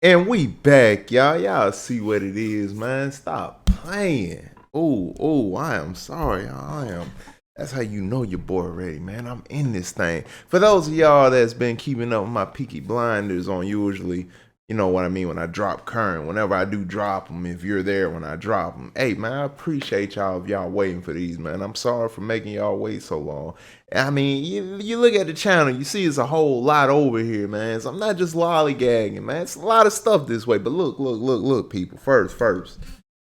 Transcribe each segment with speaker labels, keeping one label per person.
Speaker 1: And we back, y'all. Y'all see what it is, man. Stop playing. I am sorry. I am. That's how you know your boy ready, man. I'm in this thing. For those of y'all that's been keeping up with my Peaky Blinders on usually, you know what I mean, when I drop current, whenever I do drop them, if you're there when I drop them. Hey, man, I appreciate y'all if y'all waiting for these, man. I'm sorry for making y'all wait so long. I mean, you look at the channel, you see it's a whole lot over here, man. So I'm not just lollygagging, man. It's a lot of stuff this way. But look, people. First.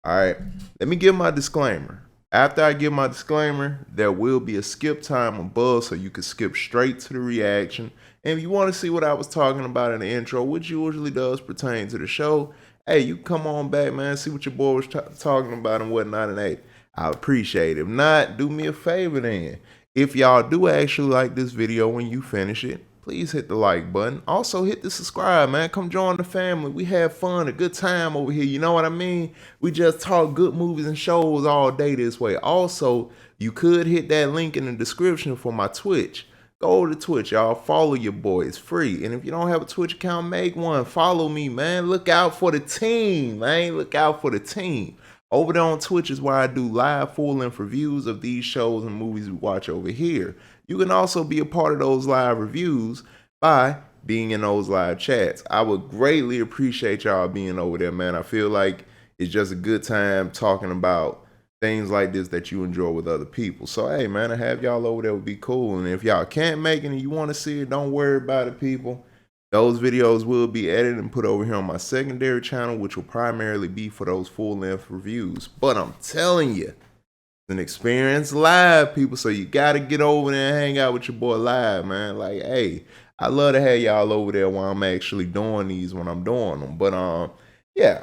Speaker 1: All right, let me give my disclaimer. After I give my disclaimer, there will be a skip time above so you can skip straight to the reaction. And if you want to see what I was talking about in the intro, which usually does pertain to the show, hey, you come on back, man, see what your boy was talking about and whatnot. And hey, I appreciate it. If not, do me a favor then. If y'all do actually like this video when you finish it, please hit the like button. Also hit the subscribe, man. Come join the family. We have fun, a good time over here. You know what I mean? We just talk good movies and shows all day this way. Also, you could hit that link in the description for my Twitch. Go to Twitch, y'all. Follow your boy. It's free. And if you don't have a Twitch account, make one. Follow me, man. Look out for the team, man. Look out for the team. Over there on Twitch is where I do live full-length reviews of these shows and movies we watch over here. You can also be a part of those live reviews by being in those live chats. I would greatly appreciate y'all being over there, man. I feel like it's just a good time talking about things like this that you enjoy with other people. So, hey, man, to have y'all over there would be cool. And if y'all can't make it and you want to see it, don't worry about it, people. Those videos will be edited and put over here on my secondary channel, which will primarily be for those full-length reviews. But I'm telling you, it's an experience live, people, so you got to get over there and hang out with your boy live, man. Like, hey, I love to have y'all over there while I'm actually doing these when I'm doing them. But, yeah.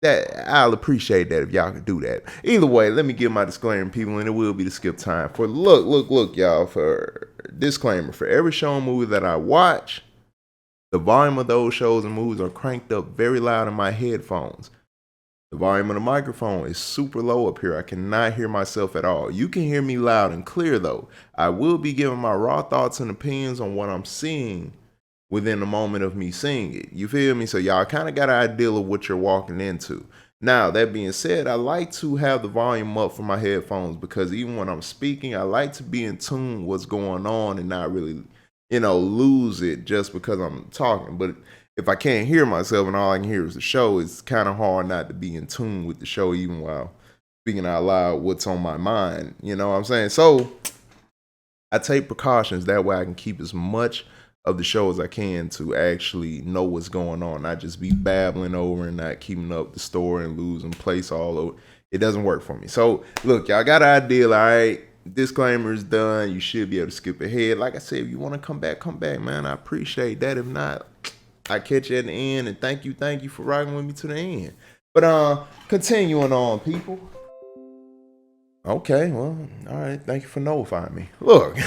Speaker 1: That I'll appreciate that if y'all could do that. Either way, let me give my disclaimer, people, and it will be the skip time. For look, y'all, for disclaimer, for every show and movie that I watch, the volume of those shows and movies are cranked up very loud in my headphones. The volume of the microphone is super low up here. I cannot hear myself at all. You can hear me loud and clear though. I will be giving my raw thoughts and opinions on what I'm seeing within the moment of me seeing it. You feel me? So y'all kind of got an idea of what you're walking into. Now, that being said, I like to have the volume up for my headphones because even when I'm speaking, I like to be in tune with what's going on and not really lose it just because I'm talking. But if I can't hear myself and all I can hear is the show, it's kind of hard not to be in tune with the show even while speaking out loud what's on my mind. You know what I'm saying? So I take precautions. That way I can keep as much of the show as I can to actually know what's going on. Not just be babbling over and not keeping up the story and losing place all over. It doesn't work for me. So look, y'all got an idea, all right? Disclaimer is done. You should be able to skip ahead. Like I said, if you want to come back, man. I appreciate that. If not, I catch you at the end. And thank you for rocking with me to the end. But continuing on, people. Okay, well, all right. Thank you for notifying me. Look,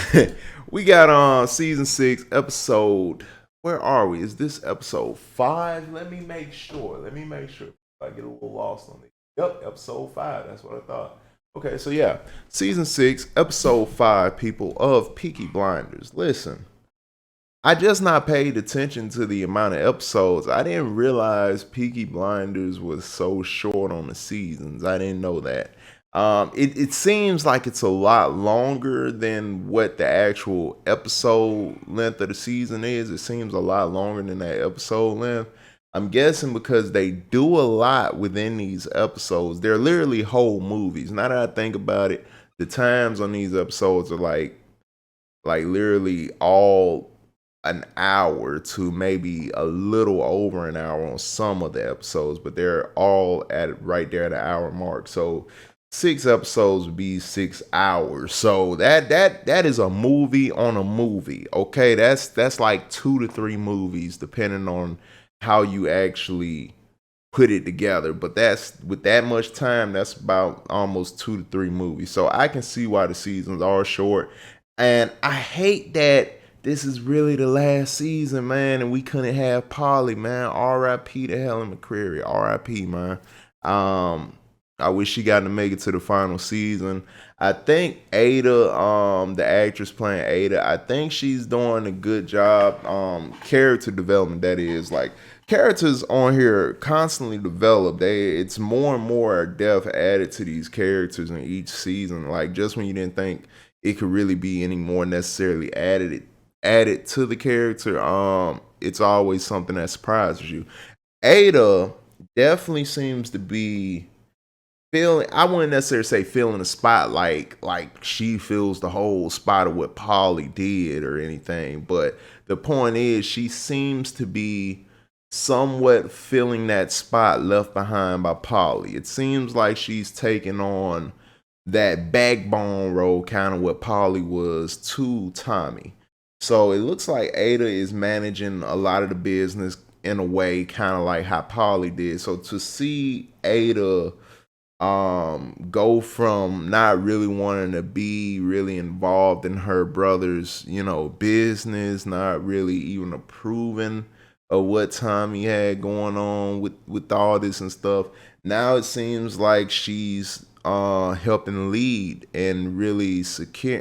Speaker 1: we got season 6, episode. Where are we? Is this episode 5? Let me make sure. I get a little lost on it. Yep, episode 5. That's what I thought. Okay, so yeah, season 6, episode 5, people, of Peaky Blinders. Listen, I just not paid attention to the amount of episodes. I didn't realize Peaky Blinders was so short on the seasons. I didn't know that. It seems like it's a lot longer than what the actual episode length of the season is. It seems a lot longer than that episode length. I'm guessing because they do a lot within these episodes. They're literally whole movies. Now that I think about it, the times on these episodes are like literally all an hour to maybe a little over an hour on some of the episodes, but they're all at right there at the hour mark. So 6 episodes would be 6 hours. So that is a movie on a movie. Okay, that's like 2 to 3 movies depending on how you actually put it together. But that's with that much time, that's about almost 2 to 3 movies. So I can see why the seasons are short. And I hate that this is really the last season, man, and we couldn't have Polly, man. R.I.P. to Helen McCreary. R.I.P. man. I wish she got to make it to the final season. I think Ada, the actress playing Ada, I think she's doing a good job. Character development, that is, like characters on here constantly develop. It's more and more depth added to these characters in each season. Like just when you didn't think it could really be any more necessarily added to the character, it's always something that surprises you. Ada definitely seems to be feeling, I wouldn't necessarily say feeling the spot like she feels the whole spot of what Polly did or anything, but the point is she seems to be somewhat filling that spot left behind by Polly. It seems like she's taking on that backbone role, kind of what Polly was to Tommy. So it looks like Ada is managing a lot of the business in a way kind of like how Polly did. So to see Ada go from not really wanting to be really involved in her brother's, business, not really even approving of what Tommy had going on with all this and stuff. Now it seems like she's helping lead and really secure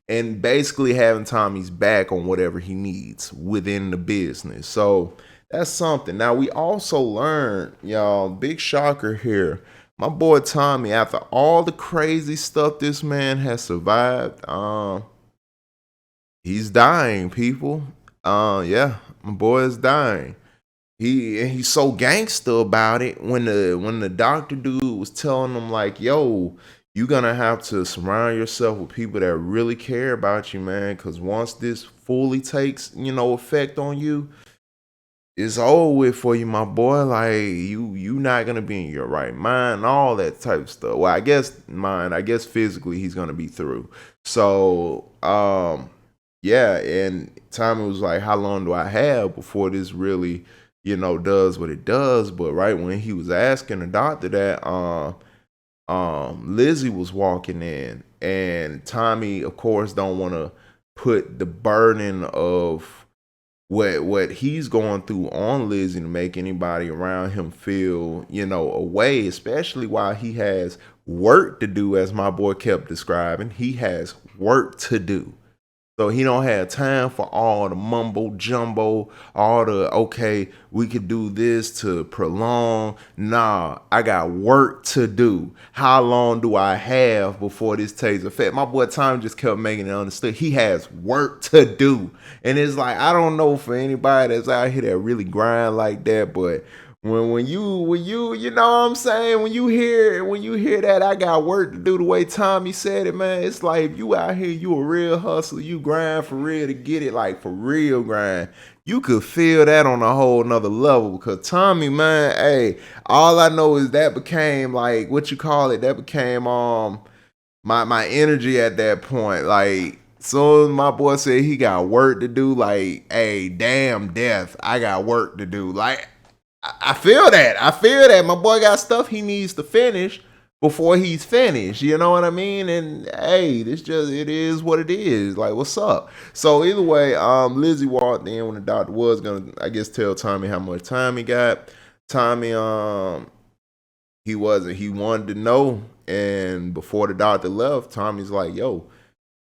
Speaker 1: and basically having Tommy's back on whatever he needs within the business. So that's something. Now we also learned, y'all, big shocker here. My boy Tommy, after all the crazy stuff this man has survived, he's dying, people. Yeah, my boy is dying. He's so gangster about it. When the doctor dude was telling him like, "Yo, you're gonna have to surround yourself with people that really care about you, man. Because once this fully takes, effect on you, it's over with for you, my boy. Like you not gonna be in your right mind, all that type of stuff. Well, I guess physically he's gonna be through. So yeah, and Tommy was like, how long do I have before this really, does what it does? But right when he was asking the doctor that, Lizzie was walking in, and Tommy, of course, don't want to put the burden of what he's going through on Lizzie to make anybody around him feel, away, especially while he has work to do, as my boy kept describing. He has work to do. So he don't have time for all the mumbo jumbo, all the, okay, we could do this to prolong. Nah, I got work to do. How long do I have before this takes effect? My boy Tom just kept making it understood. He has work to do. And it's like, I don't know for anybody that's out here that really grind like that, but when you you know what I'm saying, when you hear that I got work to do, the way Tommy said it, man, it's like, if you out here, you a real hustler, you grind for real to get it, like for real grind. You could feel that on a whole nother level, because Tommy, man, hey, all I know is that became like, what you call it, that became my energy at that point. Like, soon my boy said he got work to do, like, hey, damn death, I got work to do. Like, I feel that. I feel that. My boy got stuff he needs to finish before he's finished. You know what I mean? And hey, it is what it is. Like, what's up? So either way, Lizzie walked in when the doctor was gonna, I guess, tell Tommy how much time he got. Tommy, he wanted to know. And before the doctor left, Tommy's like, yo,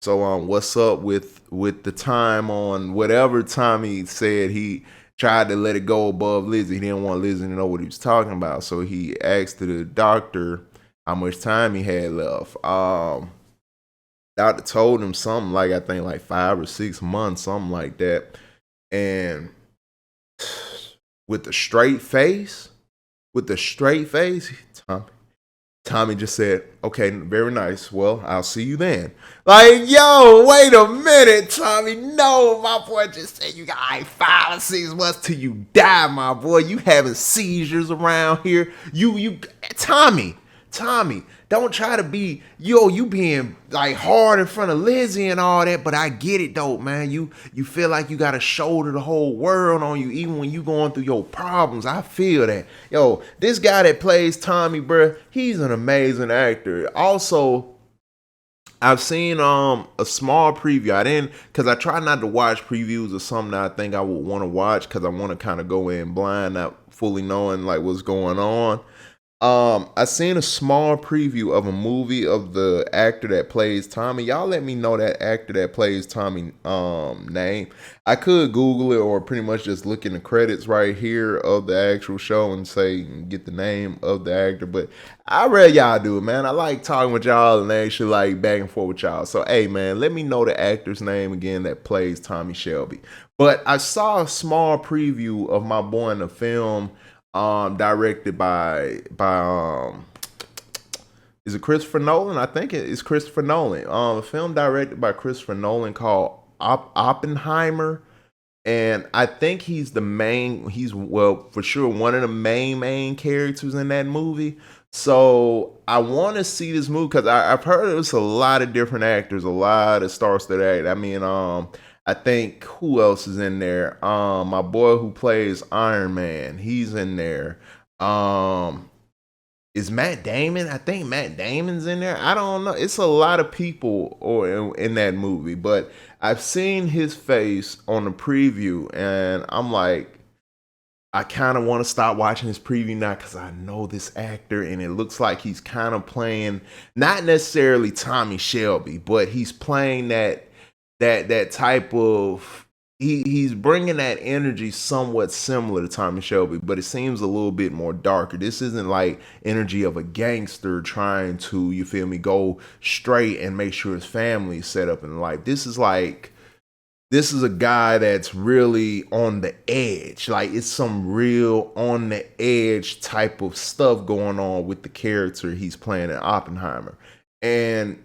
Speaker 1: so what's up with the time on whatever Tommy said he tried to let it go above Lizzie. He didn't want Lizzie to know what he was talking about. So he asked the doctor how much time he had left. Doctor told him something like, I think like 5 or 6 months, something like that. And with the straight face, Tommy just said, okay, very nice. Well, I'll see you then. Like, yo, wait a minute, Tommy. No, my boy just said you got like 5 or 6 months till you die, my boy. You having seizures around here. Tommy, don't try to be, you being like hard in front of Lizzie and all that, but I get it though, man. You feel like you got to shoulder the whole world on you, even when you going through your problems. I feel that. Yo, this guy that plays Tommy, bruh, he's an amazing actor. Also, I've seen a small preview. I didn't, because I try not to watch previews of something that I think I would want to watch, because I want to kind of go in blind, not fully knowing like what's going on. I seen a small preview of a movie of the actor that plays Tommy. Y'all let me know that actor that plays Tommy name. I could Google it or pretty much just look in the credits right here of the actual show and say get the name of the actor. But I read y'all do it, man. I like talking with y'all and actually like back and forth with y'all. So hey man, let me know the actor's name again that plays Tommy Shelby. But I saw a small preview of my boy in the film directed by is it Christopher Nolan? I think it is Christopher Nolan. A film directed by Christopher Nolan called Oppenheimer, and I think he's the main. He's well for sure one of the main characters in that movie. So I want to see this movie because I've heard there's a lot of different actors, a lot of stars to act. I mean, I think who else is in there? My boy who plays Iron Man, he's in there. Um, is Matt Damon? I think Matt Damon's in there. I don't know. It's a lot of people or in that movie, but I've seen his face on the preview, and I'm like, I kind of want to stop watching his preview now because I know this actor, and it looks like he's kind of playing not necessarily Tommy Shelby, but he's playing that type of he's bringing that energy somewhat similar to Tommy Shelby, but it seems a little bit more darker. This isn't like energy of a gangster trying to, you feel me, go straight and make sure his family is set up in life. This is a guy that's really on the edge. Like it's some real on the edge type of stuff going on with the character he's playing in Oppenheimer. And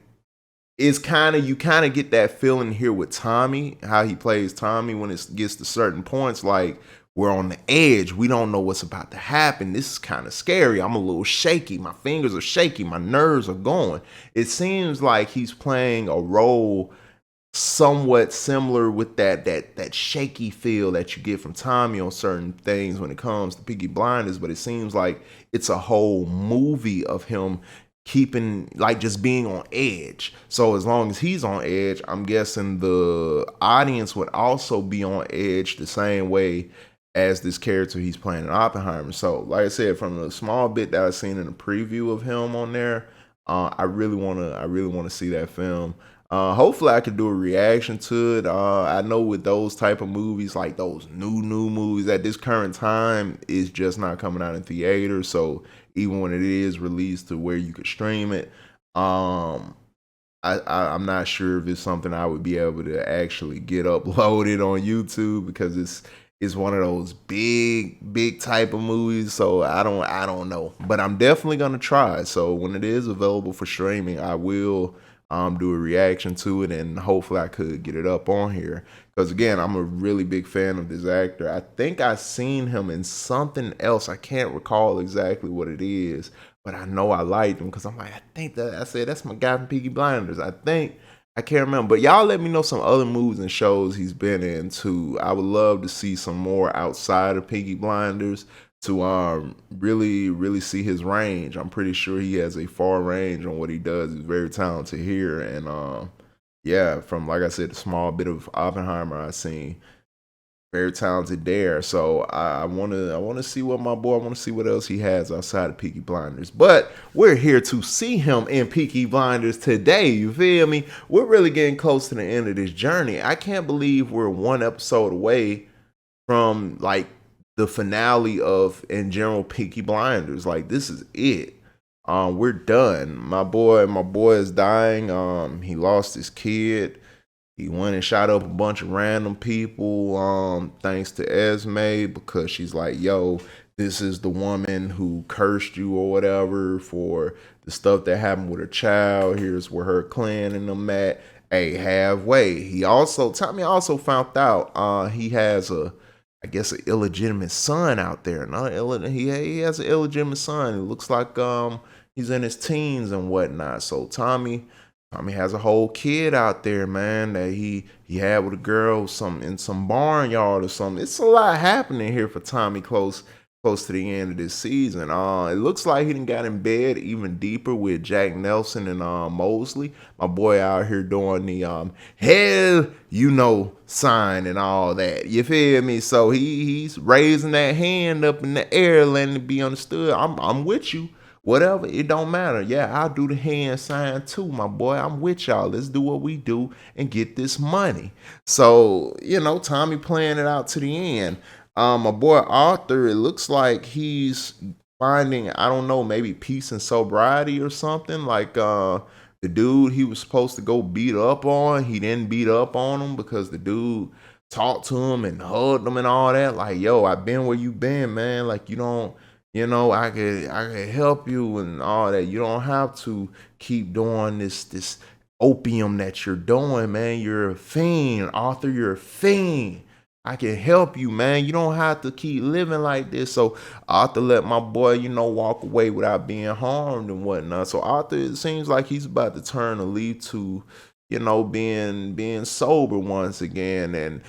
Speaker 1: it's kind of you kind of get that feeling here with Tommy, how he plays Tommy when it gets to certain points, like we're on the edge. We don't know what's about to happen. This is kind of scary. I'm a little shaky. My fingers are shaky. My nerves are going. It seems like he's playing a role somewhat similar with that shaky feel that you get from Tommy on certain things when it comes to Peaky Blinders, but it seems like it's a whole movie of him keeping like just being on edge. So as long as he's on edge, I'm guessing the audience would also be on edge the same way as this character he's playing in Oppenheimer. So like I said, from the small bit that I've seen in the preview of him on there, I really wanna see that film. Hopefully I could do a reaction to it. I know with those type of movies, like those new movies at this current time, is just not coming out in theaters. So even when it is released to where you could stream it, um, I'm not sure if it's something I would be able to actually get uploaded on YouTube because it's one of those big type of movies. So I don't know, but I'm definitely gonna try. So when it is available for streaming, I will do a reaction to it, and hopefully I could get it up on here. Because again, I'm a really big fan of this actor. I think I seen him in something else. I can't recall exactly what it is, but I know I liked him because I'm like, I think that I said that's my guy from Peaky Blinders. I can't remember. But y'all let me know some other movies and shows he's been in too. I would love to see some more outside of Peaky Blinders to really see his range. I'm pretty sure he has a far range on what he does. He's very talented here, and yeah, from like I said, the small bit of Oppenheimer I seen, very talented there. So I wanna see what my boy. I want to see what else he has outside of Peaky Blinders. But we're here to see him in Peaky Blinders today. You feel me? We're really getting close to the end of this journey. I can't believe we're one episode away from like the finale of in general Peaky Blinders. Like this is it. We're done. My boy is dying. He lost his kid. He went and shot up a bunch of random people. Thanks to Esme because she's like, yo, this is the woman who cursed you or whatever for the stuff that happened with her child. Here's where her clan and them at. Hey, halfway. Tommy also found out he has I guess an illegitimate son out there. He has an illegitimate son. It looks like he's in his teens and whatnot. So Tommy has a whole kid out there, man, that he had with a girl in some barnyard or something. It's a lot happening here for Tommy close to the end of this season. It looks like he done got in bed even deeper with Jack Nelson and Mosley. My boy out here doing the hell sign and all that. You feel me? So he's raising that hand up in the air, letting it be understood. I'm with you. whatever, it don't matter. Yeah, I'll do the hand sign too, my boy. I'm with y'all. Let's do what we do and get this money. So, Tommy playing it out to the end. My boy Arthur, it looks like he's finding, I don't know, maybe peace and sobriety or something. Like the dude he was supposed to go beat up on, he didn't beat up on him because the dude talked to him and hugged him and all that. Like, yo, I've been where you been, man. Like, you don't, I could help you and all that. You don't have to keep doing this opium that you're doing, man. You're a fiend, Arthur. You're a fiend. I can help you, man. You don't have to keep living like this. So Arthur let my boy, walk away without being harmed and whatnot. So Arthur, it seems like he's about to turn a leaf to, being sober once again. And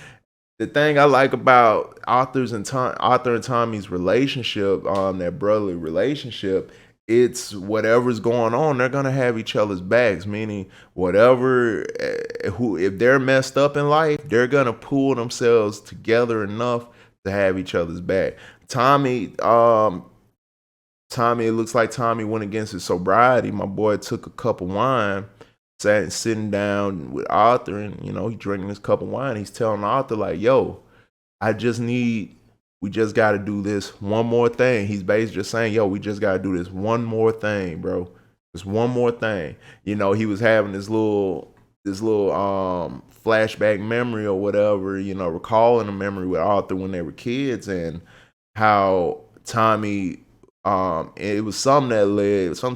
Speaker 1: the thing I like about Arthur and Tommy's relationship, that brotherly relationship, it's whatever's going on, they're gonna have each other's backs. Meaning, whatever, if they're messed up in life, they're gonna pull themselves together enough to have each other's back. Tommy, it looks like Tommy went against his sobriety. My boy took a cup of wine, sitting down with Arthur, and he drinking this cup of wine. He's telling Arthur like, "Yo, we just got to do this one more thing." He's basically just saying, "Yo, we just got to do this one more thing, bro. Just one more thing." He was having this little flashback memory or whatever, recalling a memory with Arthur when they were kids and how Tommy. It was some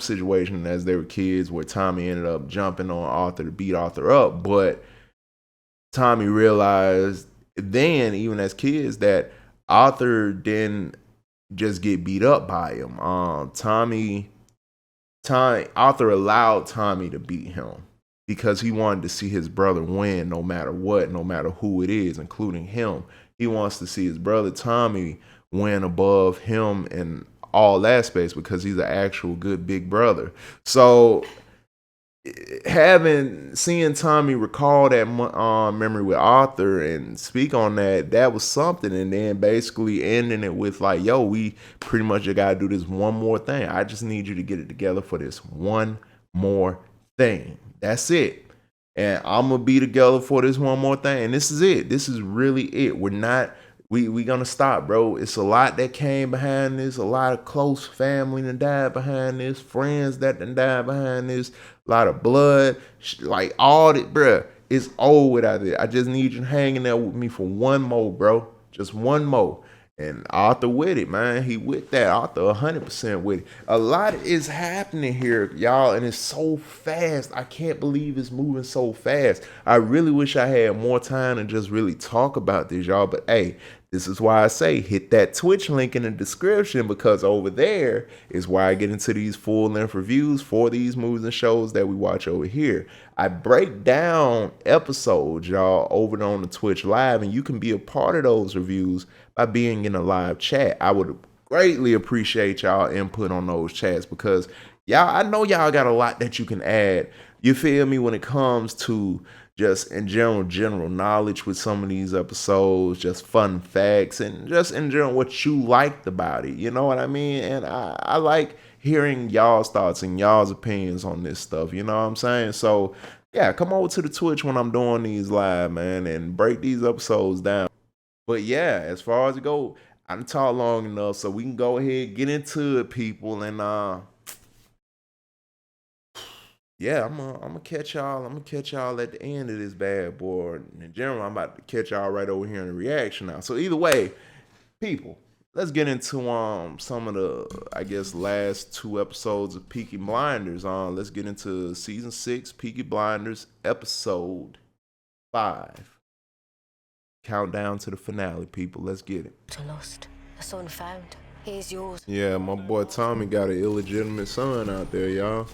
Speaker 1: situation as they were kids where Tommy ended up jumping on Arthur to beat Arthur up, but Tommy realized then, even as kids, that Arthur didn't just get beat up by him. Arthur allowed Tommy to beat him because he wanted to see his brother win no matter what, no matter who it is, including him. He wants to see his brother Tommy win above him in all aspects because he's an actual good big brother. So seeing Tommy recall that memory with Arthur and speak on that was something. And then basically ending it with like, yo, we pretty much just gotta do this one more thing. I just need you to get it together for this one more thing. That's it. And I'm gonna be together for this one more thing. And this is it. This is really it. We gonna stop, bro. It's a lot that came behind this. A lot of close family that died behind this. Friends that done died behind this. A lot of blood. Like all that, bro. It's old without it. I just need you hanging there with me for one more, bro. Just one more. And Arthur with it, man. He with that. Arthur 100% with it. A lot is happening here, y'all, and it's so fast. I can't believe it's moving so fast. I really wish I had more time to just really talk about this, y'all. But hey, this is why I say hit that Twitch link in the description, because over there is where I get into these full-length reviews for these movies and shows that we watch over here. I break down episodes, y'all, over on the Twitch Live, and you can be a part of those reviews by being in a live chat. I would greatly appreciate y'all input on those chats because I know y'all got a lot that you can add. You feel me? When it comes to just in general knowledge with some of these episodes, just fun facts, and just in general what you liked about it. You know what I mean? And I like hearing y'all's thoughts and y'all's opinions on this stuff. You know what I'm saying? So yeah, come over to the Twitch when I'm doing these live, man, and break these episodes down. But yeah, as far as it go, I done talked long enough, so we can go ahead, get into it, people, and yeah, I'm gonna catch y'all. I'm gonna catch y'all at the end of this bad boy. In general, I'm about to catch y'all right over here in the reaction now. So either way, people, let's get into some of the, I guess, last two episodes of Peaky Blinders. Let's get into season 6, Peaky Blinders, episode 5. Countdown to the finale, people. Let's get it.
Speaker 2: Lost. A son found. He's yours.
Speaker 1: Yeah, my boy Tommy got an illegitimate son out there, y'all.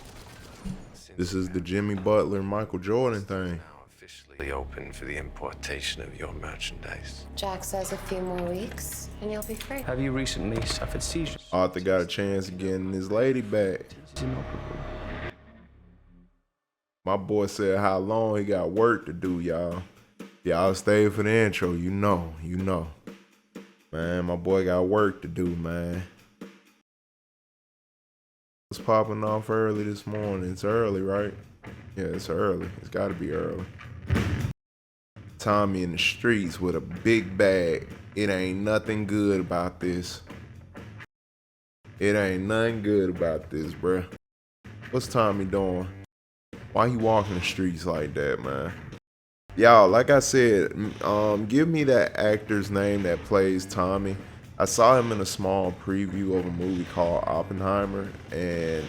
Speaker 1: This is the Jimmy Butler, Michael Jordan thing.
Speaker 3: Officially open for the importation of your merchandise.
Speaker 2: Jack says a few more weeks and you'll be free.
Speaker 4: Have you recently suffered seizures?
Speaker 1: Arthur got a chance of getting his lady back. My boy said how long he got work to do, y'all. Y'all stay for the intro, you know. Man, my boy got work to do, man. was popping off early this morning. It's early, right? Yeah, it's early. It's got to be early. Tommy in the streets with a big bag. It ain't nothing good about this. It ain't nothing good about this, bruh. What's Tommy doing? Why he walking the streets like that, man? Y'all, like I said, give me that actor's name that plays Tommy. I saw him in a small preview of a movie called Oppenheimer, and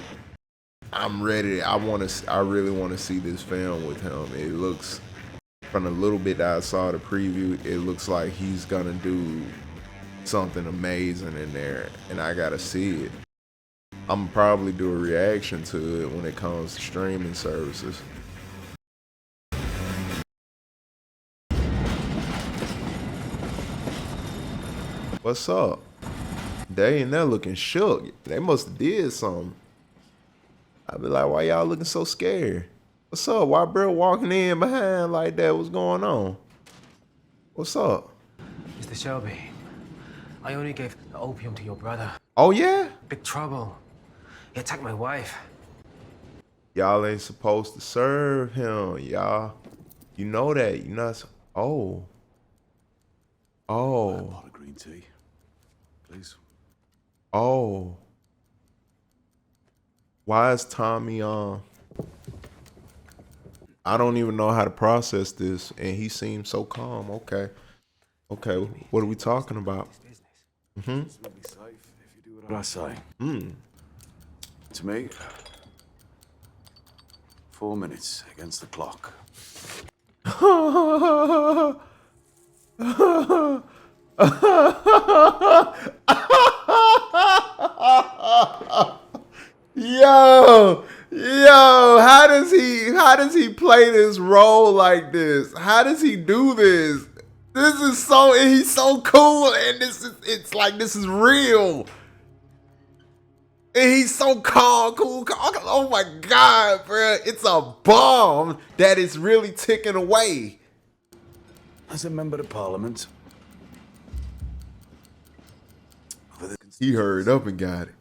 Speaker 1: I'm ready. I really want to see this film with him. It looks, from the little bit that I saw the preview, it looks like he's gonna do something amazing in there, and I gotta see it. I'm gonna probably do a reaction to it when it comes to streaming services. What's up? They in there looking shook. They must have did something. I be like, why y'all looking so scared? What's up? Why bro walking in behind like that? What's going on? What's up?
Speaker 5: Mr. Shelby, I only gave the opium to your brother.
Speaker 1: Oh yeah?
Speaker 5: Big trouble. He attacked my wife.
Speaker 1: Y'all ain't supposed to serve him, y'all. You know that. You not. Oh. Oh.
Speaker 6: A pot of green tea, please.
Speaker 1: Oh. Why is Tommy I don't even know how to process this, and he seems so calm. Okay. Okay, what are we talking about? Mm-hmm.
Speaker 6: It's really safe if you do what I say. To me, 4 minutes against the clock.
Speaker 1: Yo, how does he play this role like this? How does he do this? This is so, he's so cool, and it's like this is real. And he's so calm, cool. Oh my God, bro. It's a bomb that is really ticking away.
Speaker 6: As a member of Parliament,
Speaker 1: He hurried up and got it.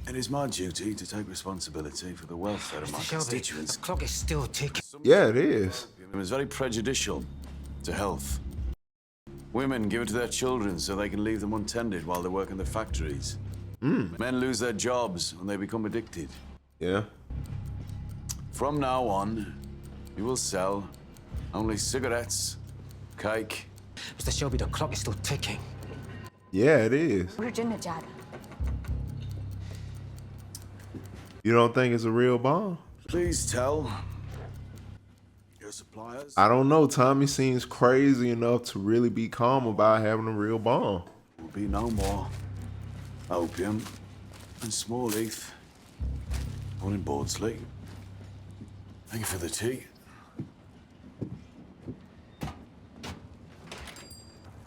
Speaker 6: it is my duty to take responsibility for the welfare of my
Speaker 5: Mr. Shelby,
Speaker 6: constituents.
Speaker 5: the clock is still ticking.
Speaker 1: Yeah, it is.
Speaker 6: It is very prejudicial to health. Women give it to their children so they can leave them untended while they work in the factories. Men lose their jobs and they become addicted.
Speaker 1: Yeah.
Speaker 6: From now on, we will sell only cigarettes, cake.
Speaker 5: Mr. Shelby, the clock is still ticking.
Speaker 1: Yeah, it is.
Speaker 7: Virginia Jad.
Speaker 1: You don't think it's a real bomb?
Speaker 6: Please tell your suppliers.
Speaker 1: I don't know. Tommy seems crazy enough to really be calm about having a real bomb.
Speaker 6: Will be no more opium and small leaf. Born in Bordsley. Thank you for the tea.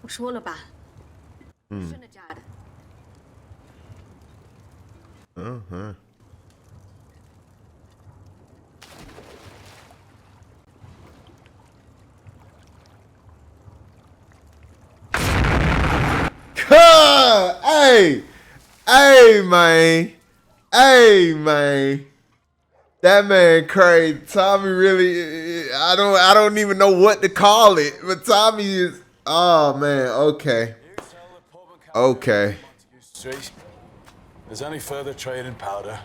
Speaker 7: 我说了吧。Virginia Jad.
Speaker 1: Uh-huh. Hey, man. Hey, man. That man crazy. Tommy really, I don't even know what to call it, but Tommy is, oh man, okay. Okay.
Speaker 6: Street. There's any further trade in powder.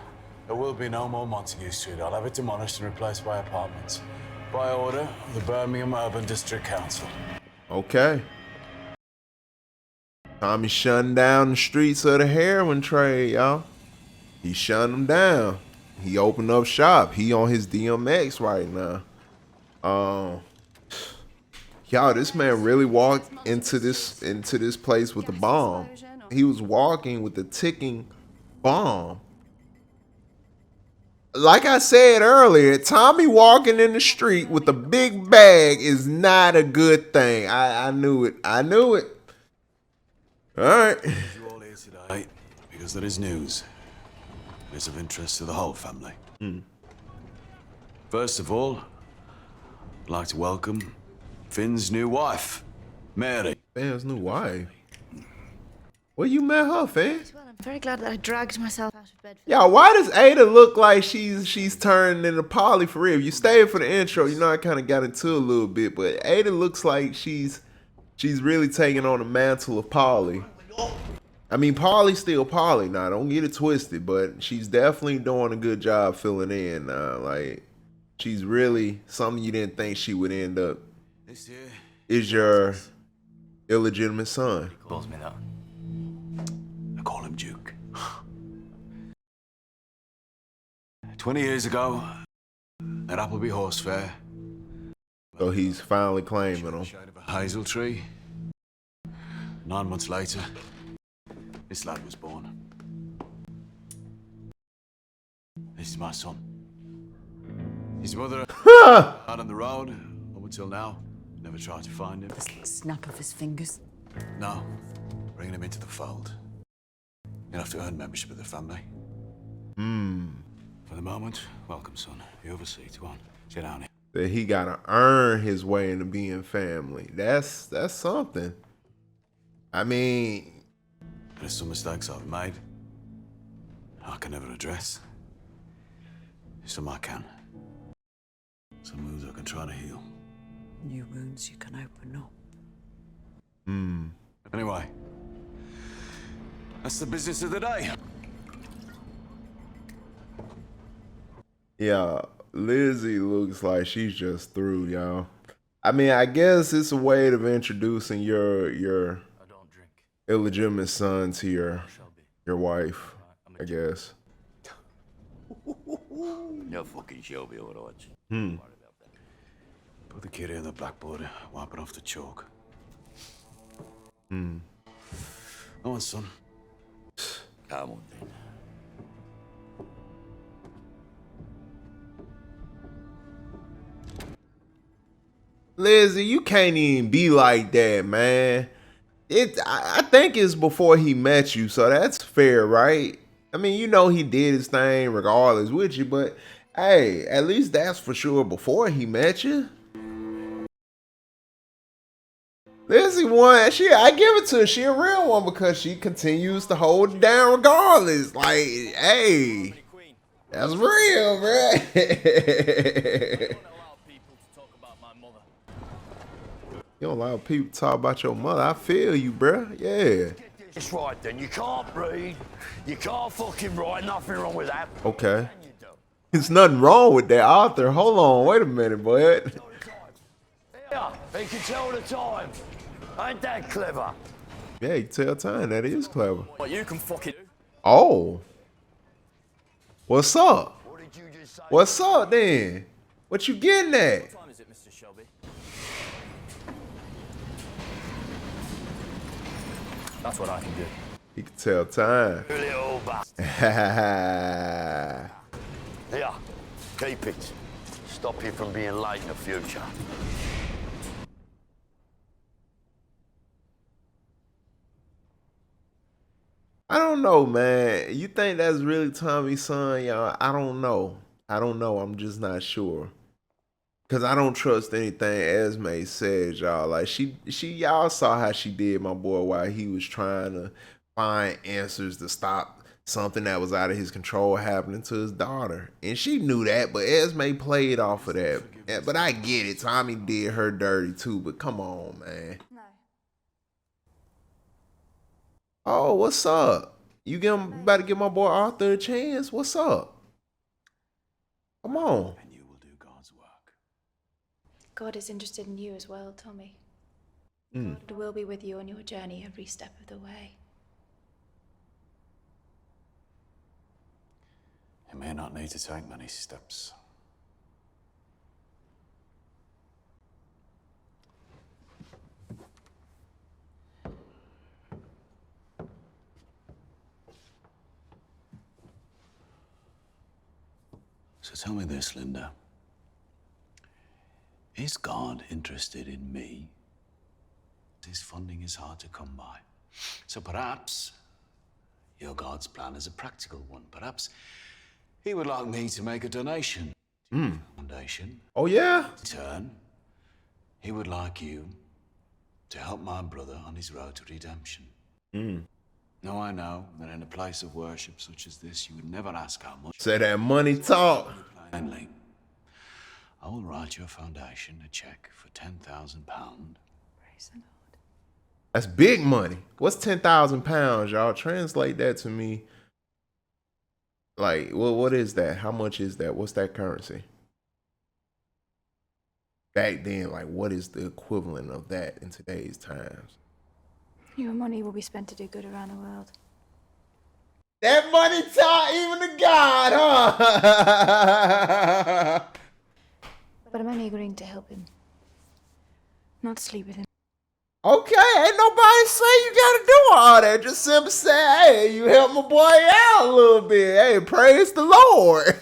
Speaker 6: There will be no more Montague Street. I'll have it demolished and replaced by apartments. By order of the Birmingham Urban District Council.
Speaker 1: Okay. Tommy shutting down the streets of the heroin trade, y'all. He shutting them down. He opened up shop. He on his DMX right now. Y'all, this man really walked into this place with a bomb. He was walking with a ticking bomb. Like I said earlier, Tommy walking in the street with a big bag is not a good thing. I knew it. I knew it. All right.
Speaker 6: You all here today because there is news. It is of interest to the whole family. First of all, I'd like to welcome Finn's new wife, Mary.
Speaker 1: Finn's new wife. Where you met her, fam?
Speaker 7: Well, I'm very glad that I dragged myself out of bed for
Speaker 1: Yeah, why does Ada look like she's turning into Polly for real? You stayed for the intro, you know I kind of got into it a little bit, but Ada looks like she's really taking on the mantle of Polly. I mean, Polly's still Polly now, don't get it twisted, but she's definitely doing a good job filling in now. Like, she's really something you didn't think she would end up.
Speaker 6: This here
Speaker 1: Is your illegitimate son.
Speaker 5: He calls me that.
Speaker 6: I call him Duke. 20 years ago, at Appleby Horse Fair.
Speaker 1: So he's finally claiming him.
Speaker 6: Shade of a hazel tree. 9 months later, this lad was born. This is my son. His mother out on the road up until now. Never tried to find him.
Speaker 8: The snap of his fingers.
Speaker 6: No, bringing him into the fold. You'll have to earn membership of the family. For the moment, welcome, son. You have a seat. Go on, sit down here.
Speaker 1: That he gotta earn his way into being family. That's something. I mean,
Speaker 6: There's some mistakes I've made. I can never address. Some I can. Some wounds I can try to heal.
Speaker 8: New wounds you can open up.
Speaker 6: Anyway, that's the business of the day.
Speaker 1: yeah, Lizzie looks like she's just through, y'all. I mean, I guess it's a way of introducing your
Speaker 5: I don't drink.
Speaker 1: illegitimate son to your wife, I guess.
Speaker 9: You're fucking Shelby, all right.
Speaker 6: Put the kid here on the blackboard, wipe it off the chalk. Go on, son.
Speaker 9: Come on, then.
Speaker 1: Lizzie, you can't even be like that, man. I think it's before he met you, so that's fair, right? I mean, you know he did his thing regardless with you, but hey, at least that's for sure before he met you. Lizzie one, I give it to her. She a real one because she continues to hold it down regardless. Like, hey, that's real, bruh. You don't allow people to talk about your mother. I feel you, bruh. Yeah.
Speaker 9: It's right then. You can't read. You can't fucking write. Nothing wrong with that.
Speaker 1: Okay. There's nothing wrong with that, Arthur. Hold on. Wait a minute, bud.
Speaker 9: Yeah, he can tell the time. Ain't that clever?
Speaker 1: Yeah, you can tell time. That is clever.
Speaker 9: Well, you can fucking.
Speaker 1: Oh. What's up?
Speaker 9: What did you just say?
Speaker 1: What's up, then? What you getting at?
Speaker 9: What time is it, Mr. Shelby?
Speaker 5: That's what I can do.
Speaker 1: You can tell time.
Speaker 9: You little bastard. Here, keep it. Stop you from being late in the future.
Speaker 1: I don't know, man. You think that's really Tommy's son, y'all? I don't know. I'm just not sure. Cause I don't trust anything Esme says, y'all. Like y'all saw how she did my boy while he was trying to find answers to stop something that was out of his control happening to his daughter. And she knew that, but Esme played off of that. Yeah, but I get it. Tommy did her dirty too, but come on, man.
Speaker 7: No.
Speaker 1: Oh, what's up? You about to give my boy Arthur a chance? What's up? Come on.
Speaker 6: And you will do God's work.
Speaker 10: God is interested in you as well, Tommy.
Speaker 1: Mm.
Speaker 10: God will be with you on your journey every step of the way.
Speaker 6: You may not need to take many steps. So tell me this, Linda. Is God interested in me? His funding is hard to come by. So perhaps your God's plan is a practical one. Perhaps he would like me to make a donation to the foundation.
Speaker 1: Oh, yeah?
Speaker 6: In turn, he would like you to help my brother on his road to redemption. No, I know that in a place of worship such as this, you would never ask how much.
Speaker 1: Say that money talk.
Speaker 6: Finally, I will write your foundation a check for £10,000.
Speaker 10: Praise the Lord.
Speaker 1: That's big money. What's 10,000 pounds, y'all? Translate that to me. Like, well, what is that? How much is that? What's that currency? Back then, like, what is the equivalent of that in today's times?
Speaker 10: Your money will be spent to do good around the world.
Speaker 1: That money taught even to God, huh?
Speaker 10: But I'm only agreeing to help him, not sleep with him.
Speaker 1: Okay, ain't nobody say you gotta do all that. Just simply say, hey, you help my boy out a little bit. Hey, praise the Lord.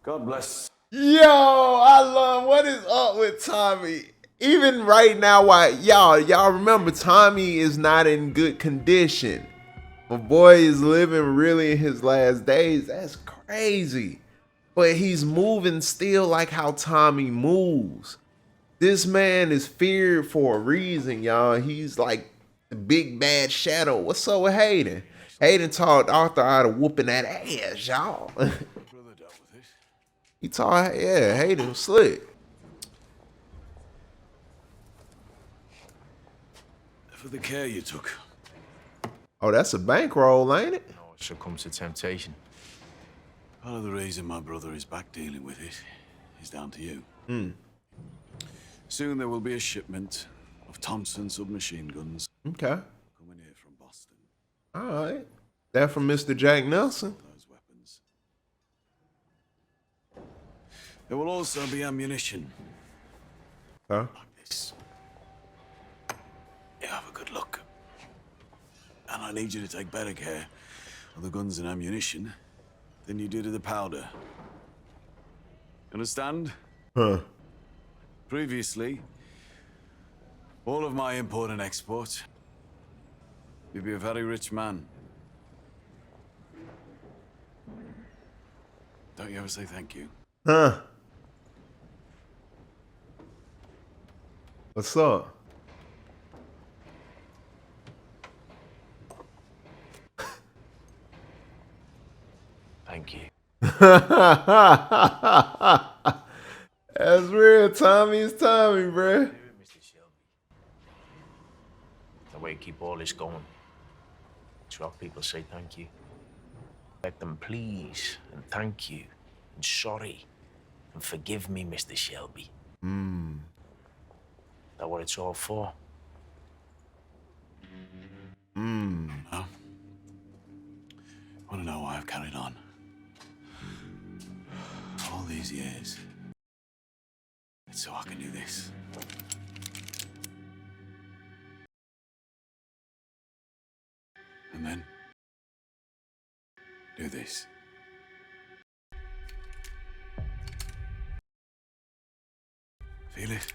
Speaker 6: God bless.
Speaker 1: Yo, I love what is up with Tommy. Even right now, why y'all remember Tommy is not in good condition. My boy is living really in his last days. That's crazy. But he's moving still like how Tommy moves. This man is feared for a reason, y'all. He's like the big bad shadow. What's up with Hayden? Hayden taught Arthur out of whooping that ass, y'all. He taught, yeah, Hayden was slick.
Speaker 6: For the care you took.
Speaker 1: Oh, that's a bankroll, ain't it?
Speaker 4: No, it succumbs to temptation.
Speaker 6: Part of the reason my brother is back dealing with it is down to you. Soon there will be a shipment of Thompson submachine guns.
Speaker 1: Okay.
Speaker 6: Coming here from Boston.
Speaker 1: All right. That from Mr. Jack Nelson.
Speaker 6: Those weapons. There will also be ammunition.
Speaker 1: Huh?
Speaker 6: Like this. You have a good look. And I need you to take better care of the guns and ammunition than you do to the powder. Understand?
Speaker 1: Huh.
Speaker 6: Previously, all of my import and export, you'd be a very rich man. Don't you ever say thank you?
Speaker 1: Huh. What's up?
Speaker 4: Thank you.
Speaker 1: That's real. Tommy's Tommy, bruh.
Speaker 4: Mr. Shelby. The way to keep all this going. It's what people say thank you. Let them please and thank you and sorry and forgive me, Mr. Shelby. That what it's all for?
Speaker 6: Huh? Want to know why I've carried on? All these years. It's so I can do this. And then do this. Feel it?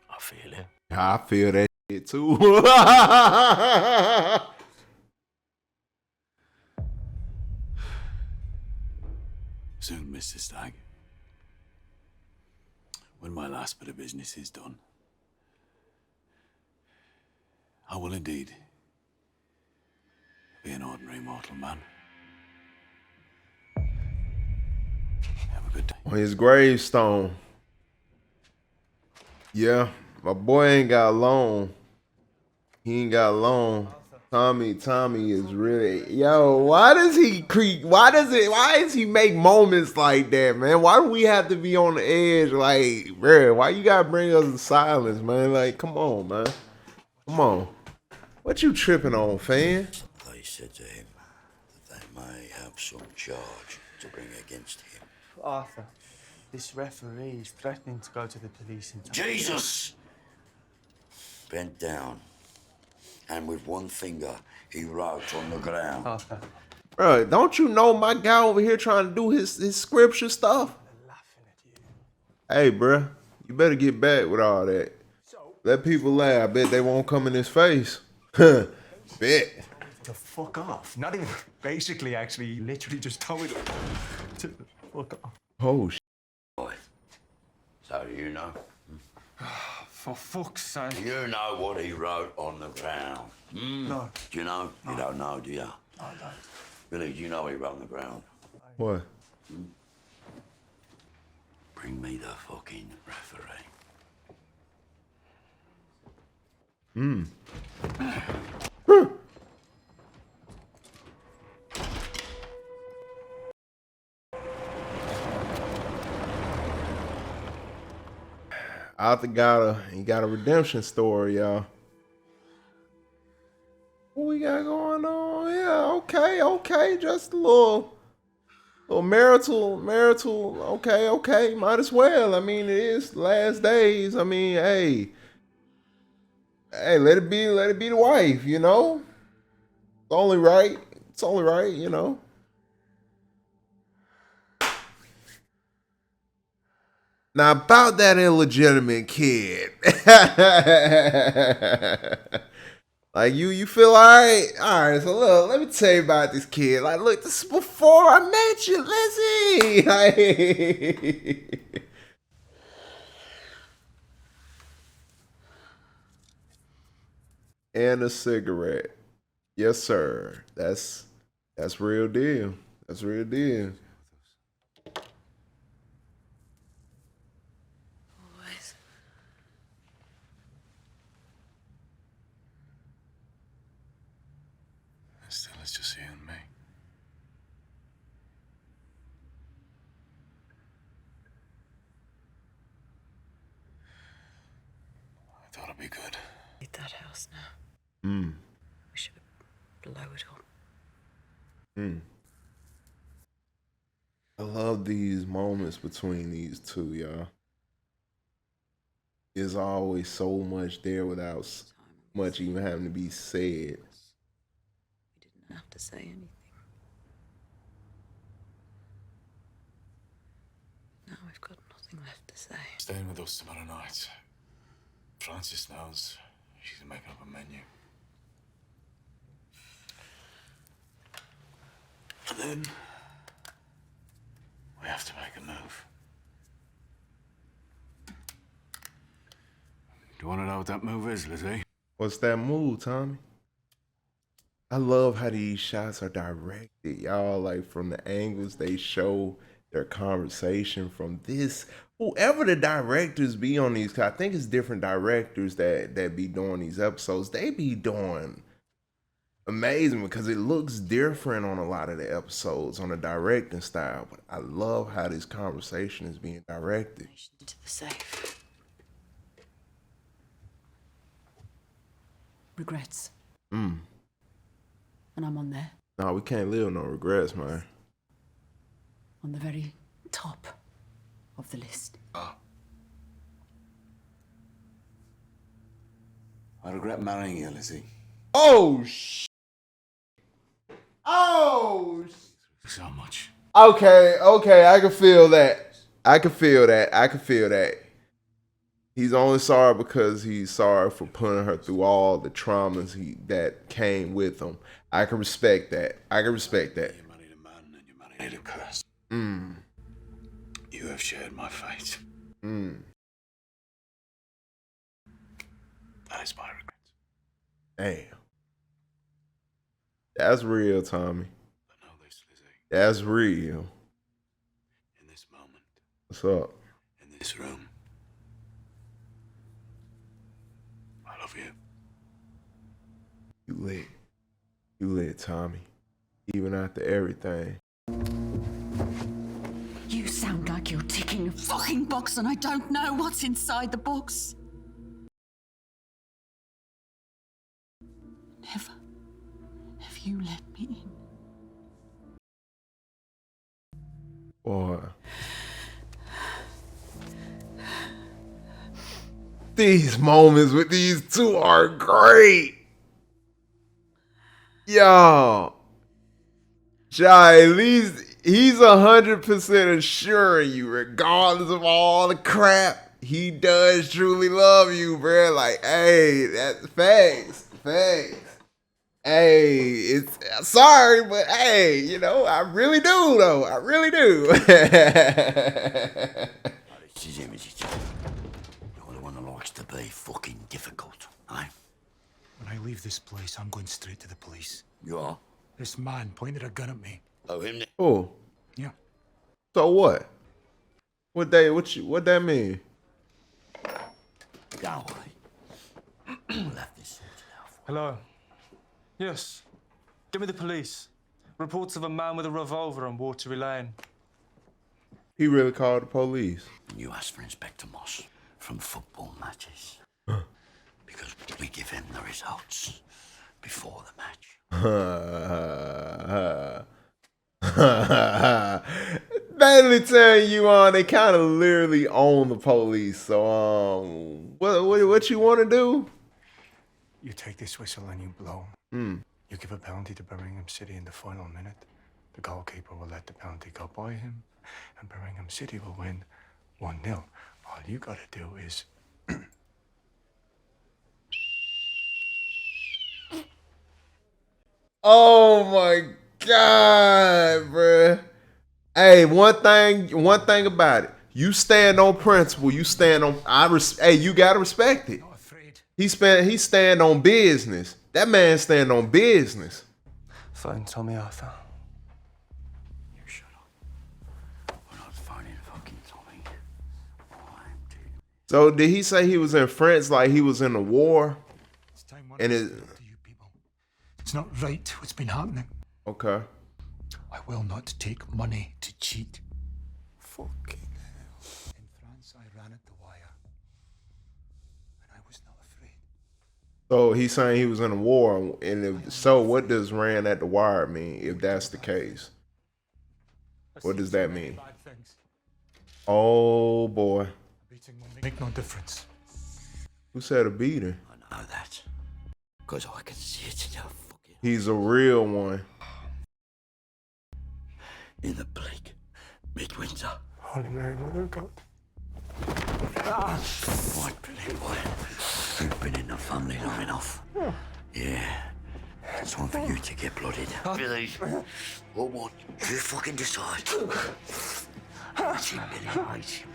Speaker 4: I feel it.
Speaker 1: I feel that shit too.
Speaker 6: Soon, Mr. Stagg. When my last bit of business is done, I will indeed be an ordinary mortal man. Have a good day.
Speaker 1: On his gravestone. Yeah, my boy ain't got long. He ain't got long. Tommy is really, yo, why does he make moments like that, man? Why do we have to be on the edge? Like, bruh, why you gotta bring us to silence, man? Like, come on, man. Come on. What you tripping on, fan?
Speaker 9: They said to him that they may have some charge to bring against him.
Speaker 5: Arthur, this referee is threatening to go to the police and tell
Speaker 9: Jesus! Bent down, and with one finger, he wrote on the ground.
Speaker 5: Arthur.
Speaker 1: Bro, don't you know my guy over here trying to do his scripture stuff?
Speaker 5: Laughing at you.
Speaker 1: Hey, bruh, you better get back with all that. Let people laugh. I bet they won't come in his face. Bet.
Speaker 5: To fuck off. Not even basically, actually, he literally just told me to fuck off.
Speaker 1: Oh, shit.
Speaker 9: Boy, so you know.
Speaker 5: For fuck's sake.
Speaker 9: You know what he wrote on the ground?
Speaker 5: No.
Speaker 9: Do you know?
Speaker 5: No.
Speaker 9: You don't know, do you?
Speaker 5: No, I don't.
Speaker 9: Billy, do you know what he wrote on the ground?
Speaker 1: What?
Speaker 9: Bring me the fucking referee.
Speaker 1: Arthur he got a redemption story, y'all. What we got going on? Yeah, okay. Just a little marital. Okay, might as well. I mean, it is last days. I mean, hey, let it be the wife, you know. It's only right, you know. Now about that illegitimate kid. Like you feel all right? All right, so look, let me tell you about this kid. Like, look, this is before I met you, Lizzie. Like, and a cigarette. Yes, sir. That's real deal. That's real deal.
Speaker 8: Always.
Speaker 6: Still, it's just you and me. I thought it'd be good.
Speaker 8: Need that house now.
Speaker 1: Mm.
Speaker 8: We should blow it up.
Speaker 1: Mm. I love these moments between these two, y'all. There's always so much there without much even having to be said.
Speaker 8: We didn't have to say anything. Now we've got nothing left to say.
Speaker 6: Staying with us tomorrow night. Francis knows she's making up a menu. And then we have to make a move. Do you want to know what that move is, Lizzie?
Speaker 1: What's that move, Tommy? I love how these shots are directed, y'all. Like, from the angles they show their conversation from this. Whoever the directors be on these, I think it's different directors that be doing these episodes. They be doing amazing because it looks different on a lot of the episodes on the directing style. But I love how this conversation is being directed.
Speaker 8: Into the safe. Regrets.
Speaker 1: Mm.
Speaker 8: And I'm on there.
Speaker 1: No, we can't live no regrets, man.
Speaker 8: On the very top of the list.
Speaker 6: Oh. I regret marrying you, Lizzie.
Speaker 1: Oh, Oh,
Speaker 6: So much.
Speaker 1: Okay, I can feel that. I can feel that. He's only sorry because he's sorry for putting her through all the traumas that came with him. I can respect that.
Speaker 6: You married a man and you married a curse.
Speaker 1: Mm.
Speaker 6: You have shared my fate.
Speaker 1: Mm.
Speaker 6: That is my regret.
Speaker 1: Damn. That's real, Tommy.
Speaker 6: But know this, Lizzie.
Speaker 1: That's real.
Speaker 6: In this moment.
Speaker 1: What's up?
Speaker 6: In this room. I love you.
Speaker 1: You lit, Tommy. Even after everything.
Speaker 8: You sound like you're ticking a fucking box and I don't know what's inside the box. Never have you let me in.
Speaker 1: Boy. These moments with these two are great. Yo. Jai, at least he's 100% assuring you, regardless of all the crap, he does truly love you, bro. Like, hey, that's facts. Hey, it's sorry, but hey, you know, I really do, though. I really do.
Speaker 9: You're the one that likes to be fucking difficult, eh?
Speaker 11: When I leave this place, I'm going straight to the police.
Speaker 9: You are?
Speaker 11: This man pointed a gun at me.
Speaker 9: Oh, him?
Speaker 1: Oh.
Speaker 11: Yeah.
Speaker 1: So what? What that mean?
Speaker 9: Go away. We'll have this sorted out.
Speaker 12: Hello. Yes. Give me the police. Reports of a man with a revolver on Watery Lane.
Speaker 1: He really called the police.
Speaker 9: You asked for Inspector Moss from football matches. Because we give him the results before the match.
Speaker 1: Basically telling you they kind of literally own the police. So what you want to do?
Speaker 11: You take this whistle and you blow. You give a penalty to Birmingham City in the final minute. The goalkeeper will let the penalty go by him, and Birmingham City will win 1-0. All you gotta do is...
Speaker 1: Oh my God, bruh. Hey, one thing about it. You stand on principle. You stand on. Hey, you gotta respect it.
Speaker 11: Not afraid.
Speaker 1: He stand on business. That man stand on business.
Speaker 12: Phone Tommy Arthur.
Speaker 9: You shut up. We're not phoning fucking Tommy.
Speaker 1: So did he say he was in France like he was in the war?
Speaker 11: It's time
Speaker 1: And
Speaker 11: to you people. It's not right what's been happening.
Speaker 1: Okay.
Speaker 11: I will not take money to cheat. Fucking hell. In France, I ran at the wire. And I was not afraid.
Speaker 1: So he's saying he was in a war, and if so, what does ran at the wire mean? If that's the case, what does that mean?
Speaker 11: Bad things.
Speaker 1: Oh boy,
Speaker 11: Beating will make no difference.
Speaker 1: who said a beating?
Speaker 9: I know that. Because I can see it in your fucking...
Speaker 1: He's a real one.
Speaker 9: In the bleak midwinter.
Speaker 11: Holy Mary, Mother of God.
Speaker 9: Right, Billy boy. You've been in the family long enough. Yeah. It's time for you to get blooded. Billy. What do you fucking decide? What's him, Billy? Right.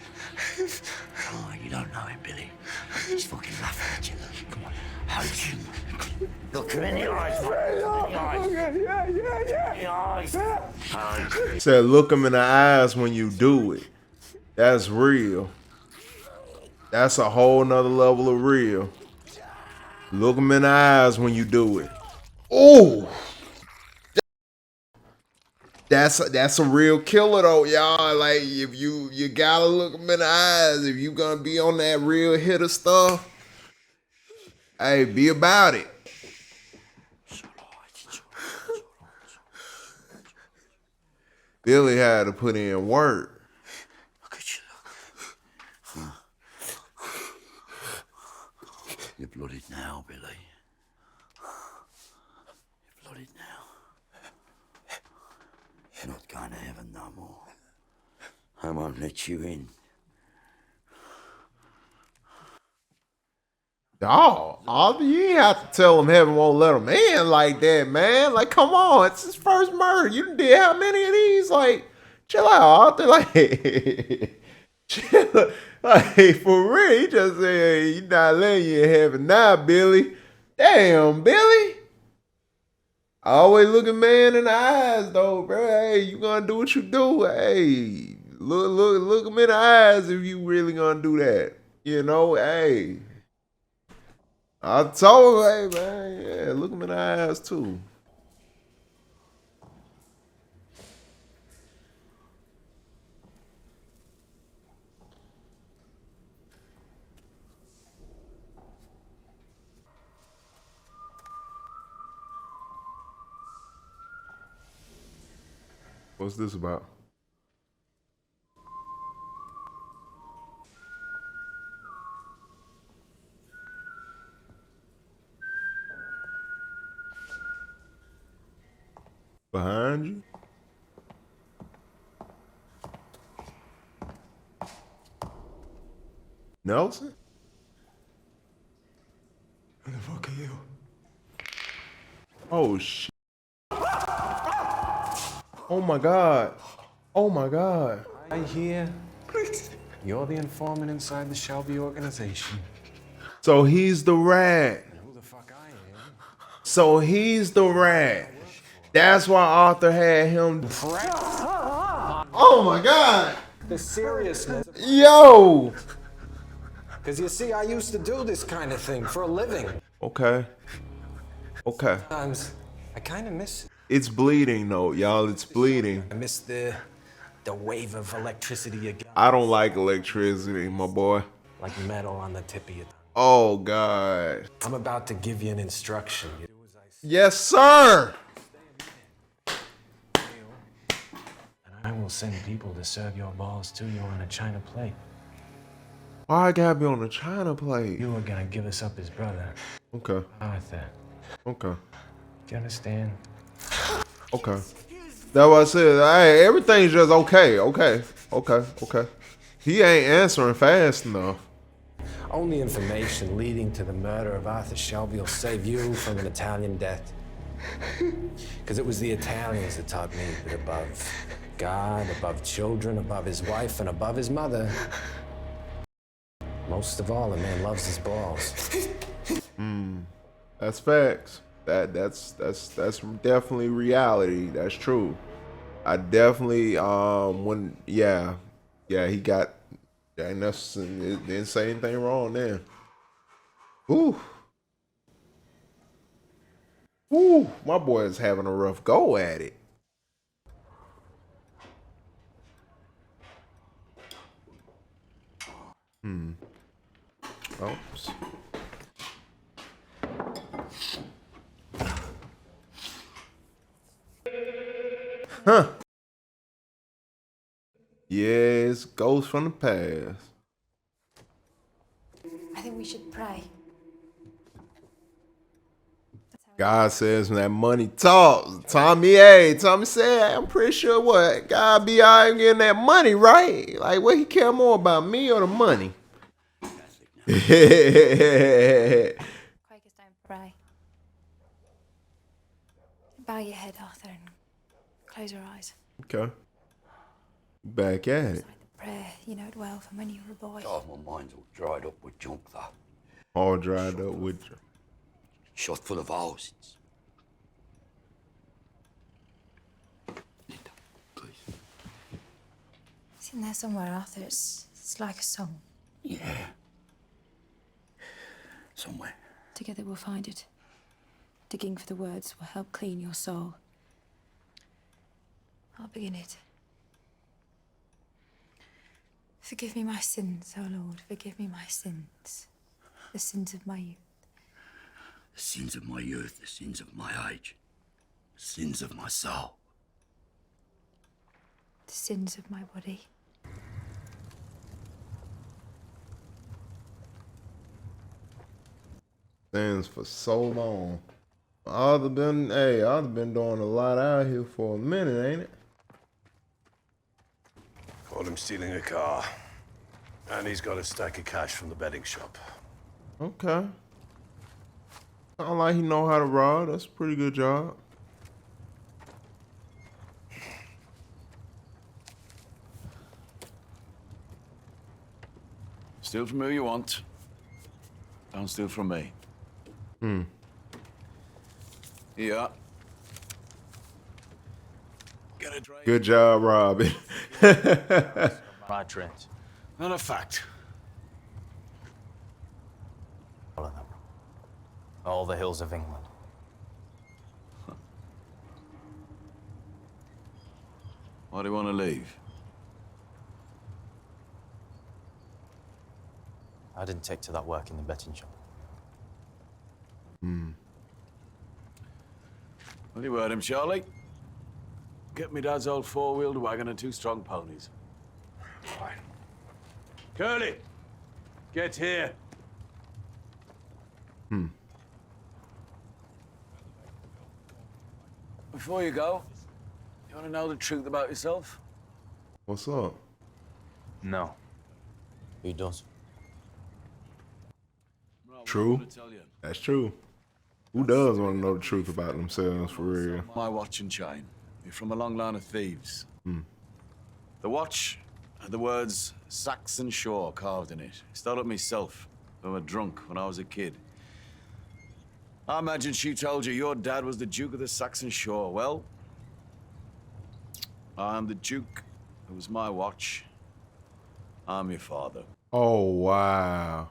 Speaker 9: Oh, you don't know him, Billy. He's fucking laughing at you. Come on. Hate him. Look him in the eyes, mate. In the eyes.
Speaker 1: Said look him in the eyes when you do it. That's real. That's a whole nother level of real. Look him in the eyes when you do it. Oh, that's a real killer though, y'all. Like if you gotta look him in the eyes if you gonna be on that real hitter stuff. Hey, be about it. Billy had to put in work.
Speaker 9: Look at you, look. You're blooded now, Billy. You're blooded now. You're not going to heaven no more. I won't let you in.
Speaker 1: Dawg, you ain't have to tell him heaven won't let him in like that, man. Like, come on, it's his first murder. You did how many of these? Like, chill out. Like, chill. Like, for real, he just said, hey, he not letting you in heaven now, Billy. Damn, Billy. Always look a man in the eyes, though, bro. Hey, you gonna do what you do. Hey, look him in the eyes if you really gonna do that. You know, hey. I told him, hey, man, yeah, look him in the eyes, too. What's this about? Behind you? Nelson?
Speaker 11: Who the fuck are you?
Speaker 1: Oh, shit. Oh, my God. Oh, my God.
Speaker 5: I hear you're the informant inside the Shelby organization.
Speaker 1: So he's the rat. So he's the rat. That's why Arthur had him. Oh my God.
Speaker 13: The seriousness.
Speaker 1: Yo.
Speaker 13: Because you see, I used to do this kind of thing for a living.
Speaker 1: Okay. Okay.
Speaker 13: Sometimes I kind of miss it.
Speaker 1: It's bleeding though, y'all. It's bleeding.
Speaker 13: I miss the wave of electricity you got.
Speaker 1: I don't like electricity, my boy.
Speaker 13: Like metal on the tip of your tongue.
Speaker 1: Oh God.
Speaker 13: I'm about to give you an instruction. You do as I say.
Speaker 1: Yes, sir.
Speaker 4: And I will send people to serve your balls to you on a china plate.
Speaker 1: Why I gotta be on the China plate?
Speaker 4: You are gonna give us up his brother,
Speaker 1: Okay.
Speaker 4: Arthur.
Speaker 1: Okay.
Speaker 4: Do you understand?
Speaker 1: Okay. That's what I said. Hey, everything's just okay. Okay. Okay. Okay. He ain't answering fast enough.
Speaker 13: Only information leading to the murder of Arthur Shelby will save you from an Italian death. Because it was the Italians that taught me that above God, above children, above his wife, and above his mother, most of all, a man loves his balls.
Speaker 1: That's facts. That's definitely reality. That's true. I definitely he got and didn't say anything wrong then. Ooh. Ooh, my boy is having a rough go at it. Oops. Huh. Yes, ghosts from the past.
Speaker 10: I think we should pray.
Speaker 1: God says when that money talks. Tommy said, I'm pretty sure what? God be all right getting that money, right? Like, what he care more about, me or the money?
Speaker 10: Quakers don't pray. Bow your head, Arthur, and close your eyes.
Speaker 1: Okay. Back at it.
Speaker 10: Recite the prayer. You know it well from when you were a boy.
Speaker 9: God, my mind's all dried up with junk, though.
Speaker 1: All dried up with you.
Speaker 9: Shot full of holes. Linda, please.
Speaker 10: It's in there somewhere, Arthur. It's like a song.
Speaker 9: Yeah. Somewhere.
Speaker 10: Together we'll find it. Digging for the words will help clean your soul. I'll begin it. Forgive me my sins, O Lord. Forgive me my sins. The sins of my youth.
Speaker 9: The sins of my youth, the sins of my age, the sins of my soul.
Speaker 10: The sins of my body.
Speaker 1: Sins for so long. I've been doing a lot out here for a minute, ain't it?
Speaker 3: Caught him stealing a car. And he's got a stack of cash from the betting shop.
Speaker 1: Okay. Sound like he know how to rob. That's a pretty good job.
Speaker 6: Steal from who you want. Don't steal from me. Yeah. Get a drink.
Speaker 1: Good job, Robin.
Speaker 4: Right, Trent.
Speaker 6: Not a fact.
Speaker 5: All of them. All the hills of England.
Speaker 6: Why do you want to leave?
Speaker 5: I didn't take to that work in the betting shop.
Speaker 6: Well, you heard him, Charlie. Get me dad's old four-wheeled wagon and 2 strong ponies. Fine. Curly, get here. Before you go, you want to know the truth about yourself?
Speaker 1: What's up?
Speaker 5: No. Who does?
Speaker 1: True. That's true. Who does want to know the truth about themselves, for real?
Speaker 6: My watch and chain. You're from a long line of thieves. The watch had the words Saxon Shore carved in it. Stole it myself from a drunk when I was a kid. I imagine she told you your dad was the Duke of the Saxon Shore. Well, I'm the Duke. It was my watch. I'm your father.
Speaker 1: Oh, wow.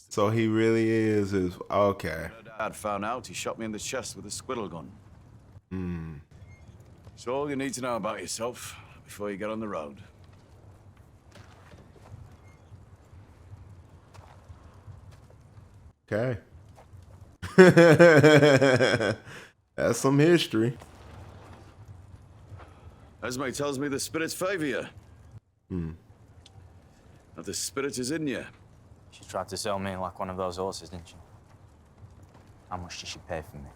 Speaker 1: So he really is his... Okay.
Speaker 6: When Dad found out, he shot me in the chest with a squirrel gun. It's all you need to know about yourself before you get on the road.
Speaker 1: Okay. That's some history.
Speaker 6: Esme tells me the spirits favor you. That the spirit is in you.
Speaker 5: She tried to sell me like one of those horses, didn't she? How much did she pay for me?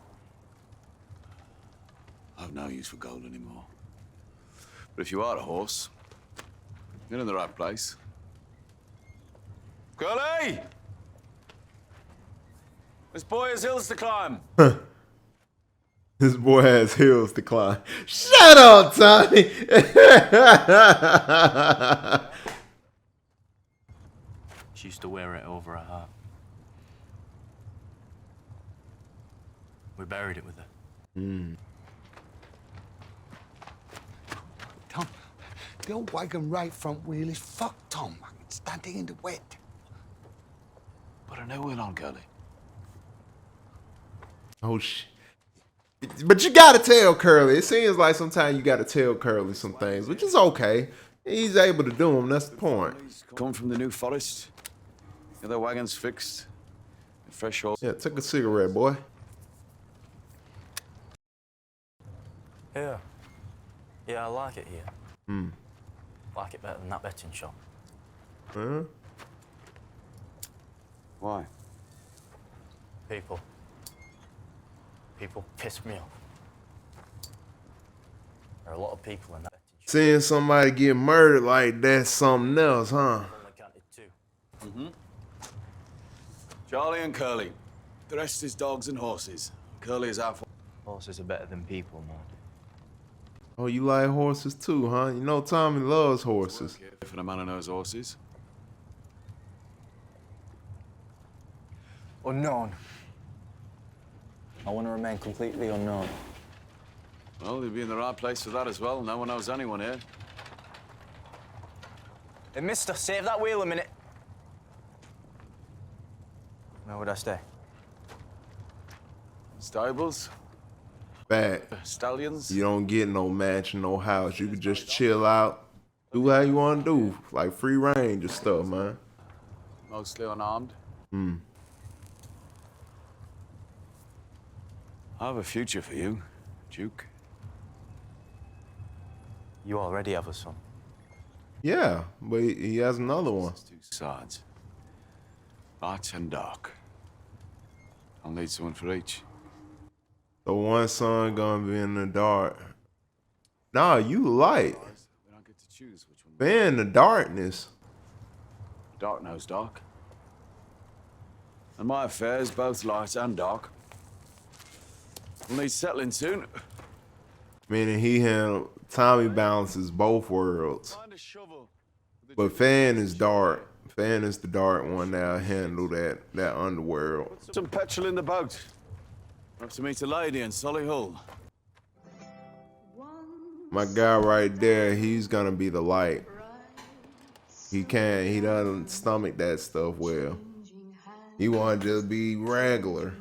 Speaker 6: I've no use for gold anymore. But if you are a horse, you're in the right place. Curly! This boy has hills to climb.
Speaker 1: This boy has hills to climb. Shut up, Tommy!
Speaker 5: She used to wear it over her heart. We buried it with her.
Speaker 9: Tom, the old wagon right front wheel is fucked, Tom. It's standing in the wet.
Speaker 6: Put a new wheel on, Curly.
Speaker 1: Oh, shit. But you gotta tell Curly. It seems like sometimes you gotta tell Curly some things, which is okay. He's able to do them. That's the point.
Speaker 6: Come from the New Forest. Get their wagons fixed. Fresh horse.
Speaker 1: Yeah, take a cigarette, boy.
Speaker 5: Yeah. Yeah, I like it here. Like it better than that betting shop.
Speaker 1: Huh?
Speaker 6: Why?
Speaker 5: People piss me off. There are a lot of people in that betting shop.
Speaker 1: Seeing somebody get murdered like that's something else, huh?
Speaker 6: Charlie and Curly. The rest is dogs and horses. Curly is our...
Speaker 5: Horses are better than people, man.
Speaker 1: Oh, you like horses too, huh? You know Tommy loves horses.
Speaker 6: If a man who knows horses.
Speaker 5: Unknown. I want to remain completely unknown.
Speaker 6: Well, you'd be in the right place for that as well. No one knows anyone here.
Speaker 5: Hey, mister, save that wheel a minute. Where would I stay?
Speaker 6: Stables.
Speaker 1: Bad.
Speaker 6: Stallions.
Speaker 1: You don't get no mansion, no house. You can just chill out, do how you want to do, like free range and stuff, man.
Speaker 6: Mostly unarmed. I have a future for you, Duke.
Speaker 5: You already have a son.
Speaker 1: Yeah, but he has another one.
Speaker 6: Two sides. Light and dark. I'll need someone for each.
Speaker 1: The one son gonna be in the dark. Nah, you light.
Speaker 6: We don't get to choose which one.
Speaker 1: They're in the darkness.
Speaker 6: Dark knows dark. And my affairs, both light and dark. We'll need settling soon.
Speaker 1: Meaning Tommy balances both worlds.
Speaker 6: Find a shovel.
Speaker 1: But Fan is dark. Fan is the dark one that'll handle that underworld.
Speaker 6: Put some petrol in the boat. Up to meet a lady in Solihull.
Speaker 1: My guy right there, he's gonna be the light. He doesn't stomach that stuff well. He wanna just be regular.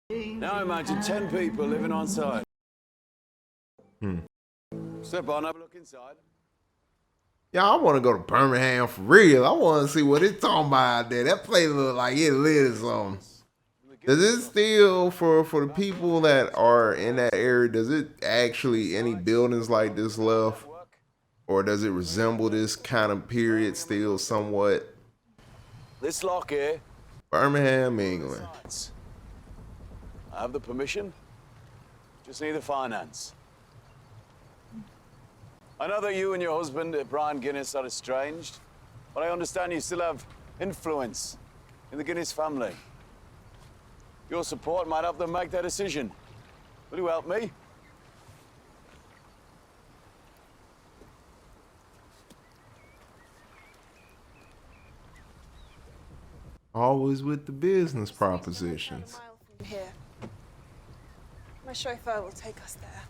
Speaker 6: Now imagine 10 people living on site. Step on, have a look inside.
Speaker 1: Yeah, I want to go to Birmingham for real. I want to see what it's talking about out there. That place look like it lit or something. Does it still, for the people that are in that area, does it actually, any buildings like this left? Or does it resemble this kind of period still somewhat?
Speaker 6: This lock here.
Speaker 1: Birmingham, England.
Speaker 6: I have the permission. Just need the finance. I know that you and your husband, Brian Guinness, are estranged, but I understand you still have influence in the Guinness family. Your support might help them make their decision. Will you help me?
Speaker 1: Always with the business propositions.
Speaker 14: A mile from here. My chauffeur will take us there.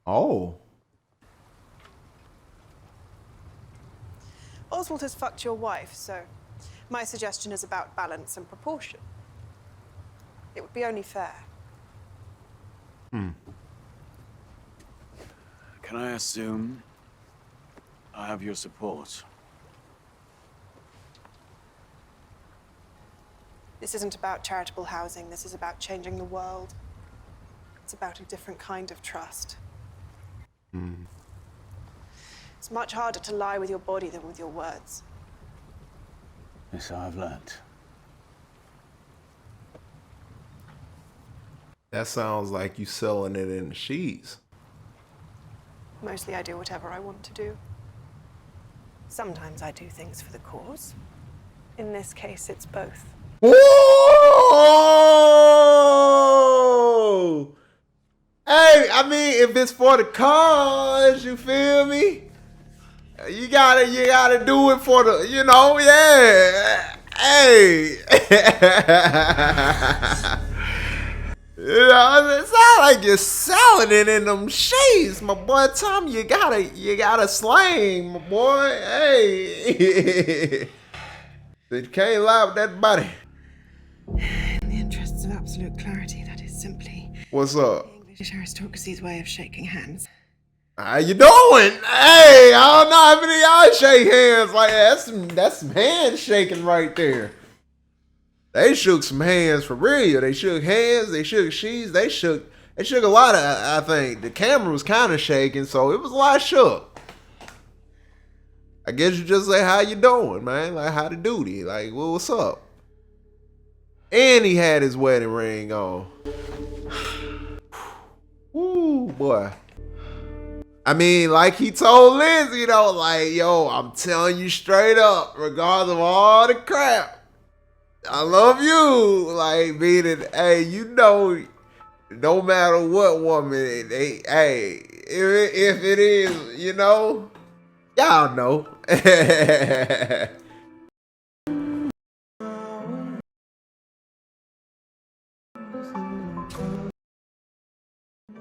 Speaker 1: Oh.
Speaker 14: Oswald has fucked your wife, so my suggestion is about balance and proportion. It would be only fair.
Speaker 6: Can I assume I have your support?
Speaker 14: This isn't about charitable housing. This is about changing the world. It's about a different kind of trust. It's much harder to lie with your body than with your words.
Speaker 6: This I've learned.
Speaker 1: That sounds like you selling it in the sheets.
Speaker 14: Mostly I do whatever I want to do. Sometimes I do things for the cause. In this case, it's both.
Speaker 1: Whoa! Hey, I mean, if it's for the cause, you feel me? You gotta do it for the, you know, yeah. Hey. You know, it's not like you're selling it in them sheets, my boy. Tom, you gotta slang, my boy. Hey. You can't lie with that body.
Speaker 14: In the interests of absolute clarity, that is simply
Speaker 1: What's up?
Speaker 14: English aristocracy's way of shaking hands.
Speaker 1: How you doing? Hey, I don't know how many of y'all shake hands like that. That's some handshaking right there. They shook some hands for real. They shook hands. They shook sheets. They shook a lot of. I think the camera was kind of shaking, so it was a lot shook. I guess you just say how you doing, man. Like how the duty. Like well, what's up? And he had his wedding ring on. Woo, boy. I mean, like he told Lindsay, though, like, yo, I'm telling you straight up, regardless of all the crap, I love you. Like, meaning, hey, you know, no matter what woman, hey, if it is, you know, y'all know.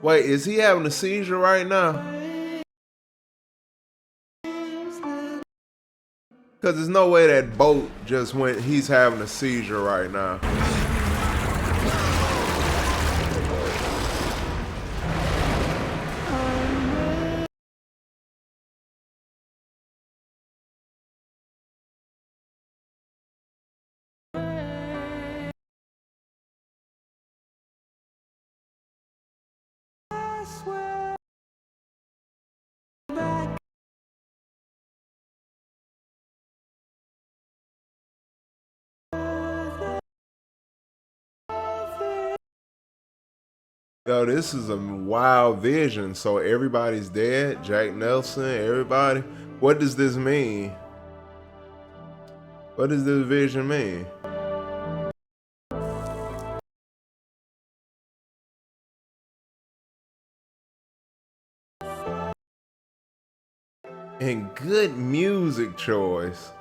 Speaker 1: Wait, is he having a seizure right now? Because there's no way that boat just went, he's having a seizure right now. Yo, this is a wild vision. So everybody's dead. Jack Nelson, everybody. What does this mean? What does this vision mean? And good music choice.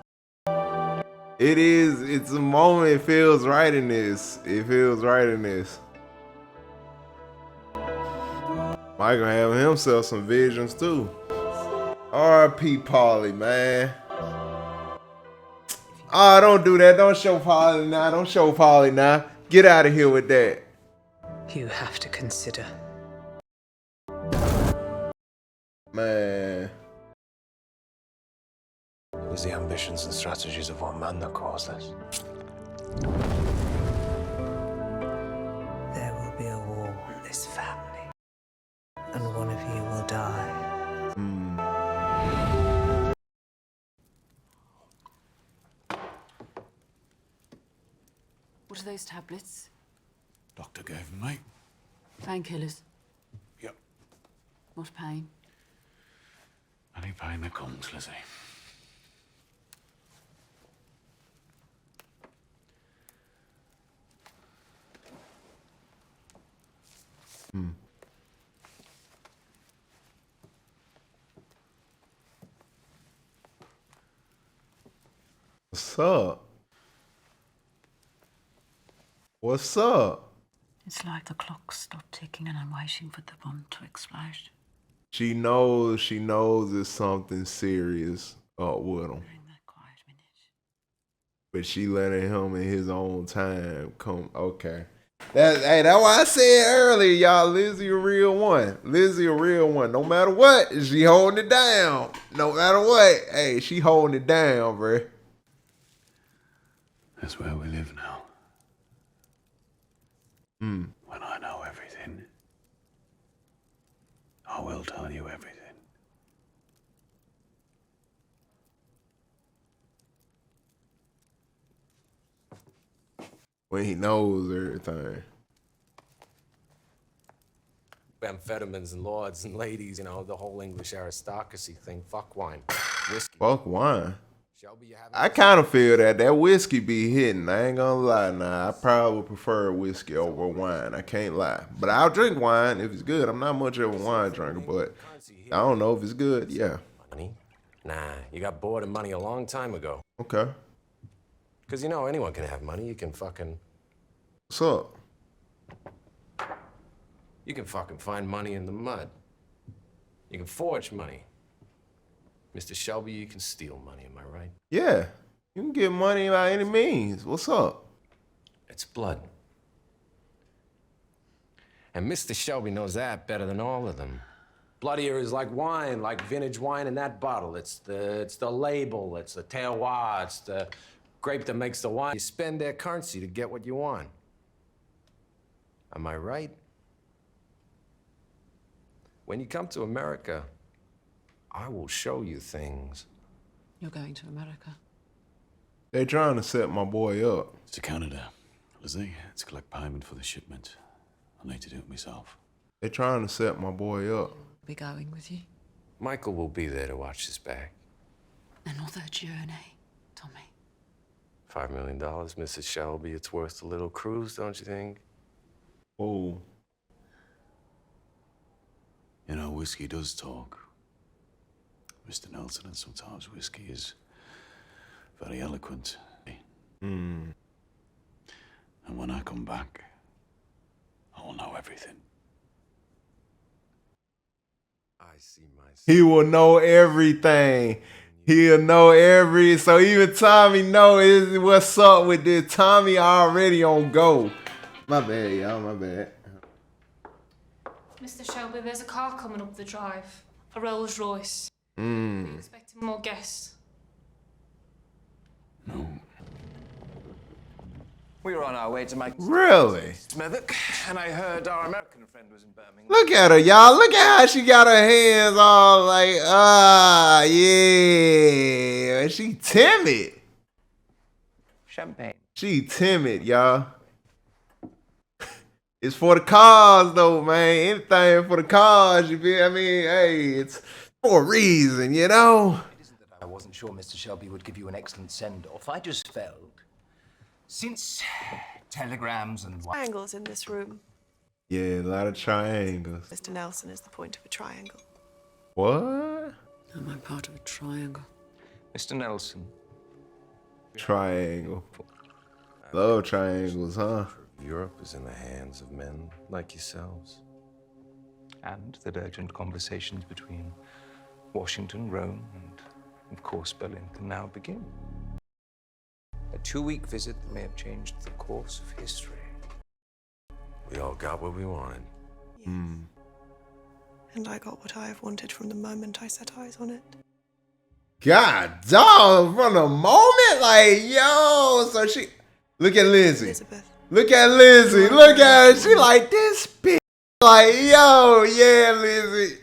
Speaker 1: It's a moment, it feels right in this. It feels right in this. Michael having himself some visions too. R.I.P. Polly, man. Oh, don't do that. Don't show Polly now. Don't show Polly now. Get out of here with that.
Speaker 15: You have to consider.
Speaker 1: Man.
Speaker 13: It was the ambitions and strategies of one man that caused this.
Speaker 15: There will be a war in this family, and one of you will die.
Speaker 8: What are those tablets?
Speaker 6: Doctor gave them, mate.
Speaker 8: Painkillers?
Speaker 6: Yep.
Speaker 8: What pain?
Speaker 6: Any pain that comes, Lizzie.
Speaker 1: What's up? What's up?
Speaker 8: It's like the clock stopped ticking and I'm waiting for the bomb to explode.
Speaker 1: She knows it's something serious up with him. But she letting him in his own time come. Okay. That's why I said earlier, y'all, Lizzie a real one. Lizzie a real one. No matter what, she holding it down. No matter what. Hey, she holding it down, bruh.
Speaker 6: That's where we live now.
Speaker 1: Hmm.
Speaker 6: When I know everything, I will tell you everything.
Speaker 1: When he knows everything.
Speaker 13: Amphetamines and lords and ladies, you know, the whole English aristocracy thing. Fuck wine. Whiskey.
Speaker 1: Fuck wine.
Speaker 13: Shelby, you having
Speaker 1: I kind of feel that whiskey be hitting. I ain't gonna lie. Nah, I probably prefer whiskey over wine. I can't lie. But I'll drink wine if it's good. I'm not much of a wine drinker, but I don't know if it's good. Yeah.
Speaker 13: money? Nah, you got bored of money a long time ago.
Speaker 1: Okay.
Speaker 13: Because, you know, anyone can have money. You can fucking...
Speaker 1: What's up?
Speaker 13: You can fucking find money in the mud. You can forge money. Mr. Shelby, you can steal money, am I right?
Speaker 1: Yeah. You can get money by any means. What's up?
Speaker 13: It's blood. And Mr. Shelby knows that better than all of them. Bloodier is like wine, like vintage wine in that bottle. It's the label, it's the terroir, it's the grape that makes the wine. You spend their currency to get what you want. Am I right? When you come to America, I will show you things.
Speaker 8: You're going to America?
Speaker 1: They trying to set my boy up.
Speaker 6: To Canada, Lizzie. It's collect payment for the shipment. I need to do it myself.
Speaker 1: They trying to set my boy up.
Speaker 8: I'll be going with you.
Speaker 13: Michael will be there to watch his back.
Speaker 8: Another journey, Tommy.
Speaker 13: $5 million, Mrs. Shelby. It's worth a little cruise, don't you think?
Speaker 1: Oh.
Speaker 6: You know, whiskey does talk. Mr. Nelson, and sometimes whiskey is very eloquent.
Speaker 1: Mm.
Speaker 6: And when I come back, I will know everything.
Speaker 13: I see myself.
Speaker 1: He will know everything. He'll know so even Tommy know what's up with this. Tommy already on go. My bad, y'all, my bad.
Speaker 16: Mr. Shelby, there's a car coming up the drive. A Rolls Royce.
Speaker 1: Mm.
Speaker 16: Are you expecting more guests?
Speaker 6: No.
Speaker 17: We were on our way to my...
Speaker 1: Really?
Speaker 17: Smethwick, and I heard our American friend was in Birmingham.
Speaker 1: Look at her, y'all. Look at how she got her hands all like, yeah. She timid.
Speaker 17: Champagne.
Speaker 1: She timid, y'all. It's for the cause, though, man. Anything for the cause, you feel? I mean, hey, it's for a reason, you know?
Speaker 17: It isn't that I wasn't sure Mr. Shelby would give you an excellent send-off. I just felt, since telegrams and...
Speaker 14: Triangles in this room.
Speaker 1: Yeah, a lot of triangles.
Speaker 14: Mr. Nelson is the point of a triangle.
Speaker 1: What?
Speaker 8: Am I part of a triangle?
Speaker 17: Mr. Nelson.
Speaker 1: Triangle. Love triangles, huh?
Speaker 13: Europe is in the hands of men like yourselves.
Speaker 17: And that urgent conversations between Washington, Rome, and, of course, Berlin can now begin. A 2-week visit that may have changed the course of history.
Speaker 13: We all got what we wanted.
Speaker 14: Yes. And I got what I have wanted from the moment I set eyes on it.
Speaker 1: God dog, from the moment, like, yo, so she, look at Lizzie.
Speaker 14: Elizabeth.
Speaker 1: Look at Lizzie, look at her, she like, this bitch, like, yo, yeah, Lizzie.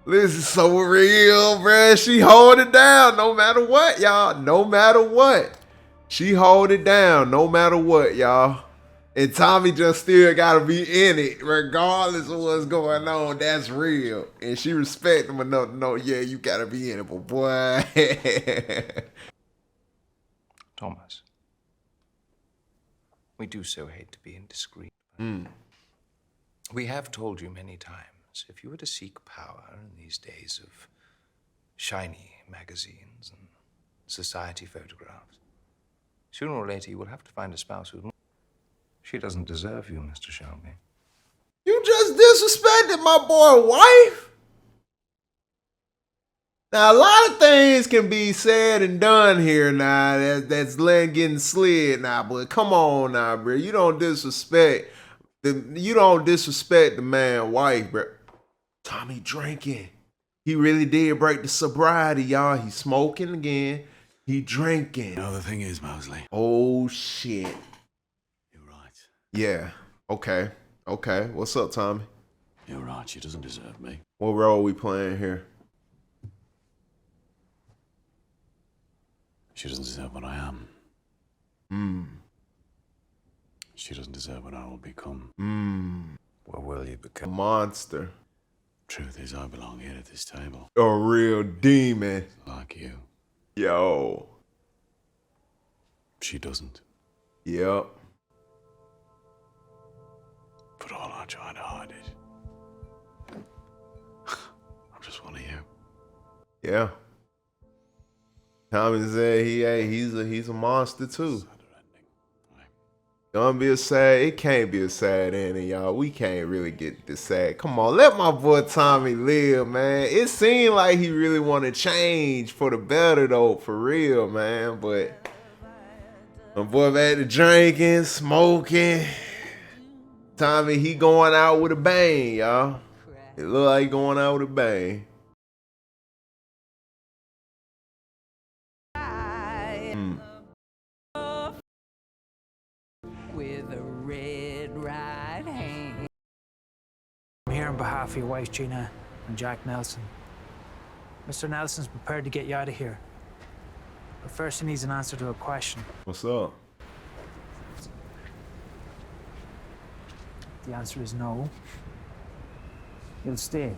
Speaker 1: Lizzie's so real, bruh. She hold it down no matter what, y'all. No matter what. She hold it down no matter what, y'all. And Tommy just still gotta be in it, regardless of what's going on. That's real. And she respect him enough to know, yeah, you gotta be in it, but boy.
Speaker 17: Thomas, we do so hate to be indiscreet. We have told you many times, if you were to seek power in these days of shiny magazines and society photographs, sooner or later you will have to find a spouse who... She doesn't deserve you, Mr. Shelby.
Speaker 1: You just disrespected my boy wife. Now, a lot of things can be said and done here now. That's getting slid now, but come on now, bro. You don't disrespect the man wife, bro. Tommy drinking. He really did break the sobriety, y'all. He's smoking again. He drinking.
Speaker 6: No, the thing is, Mosley.
Speaker 1: Oh shit.
Speaker 6: You're right.
Speaker 1: Yeah. Okay. Okay. What's up, Tommy?
Speaker 6: You're right. She doesn't deserve me.
Speaker 1: What role are we playing here?
Speaker 6: She doesn't deserve what I am. She doesn't deserve what I will become.
Speaker 17: What will you become?
Speaker 1: A monster.
Speaker 6: Truth is, I belong here at this table.
Speaker 1: A real demon.
Speaker 6: Like you.
Speaker 1: Yo.
Speaker 6: She doesn't.
Speaker 1: Yep.
Speaker 6: But all I try to hide it. I'm just one of you.
Speaker 1: Yeah. Tommy said he's a monster too. Gonna be a sad. It can't be a sad ending, y'all. We can't really get this sad. Come on, let my boy Tommy live, man. It seemed like he really want to change for the better though, for real, man. But my boy back to drinking, smoking. Tommy, he going out with a bang, y'all. It look like he going out with a bang.
Speaker 15: With a red right hand.
Speaker 18: I'm here on behalf of your wife, Gina, and Jack Nelson. Mr. Nelson's prepared to get you out of here. But first he needs an answer to a question.
Speaker 1: What's up?
Speaker 18: The answer is no. You'll stay.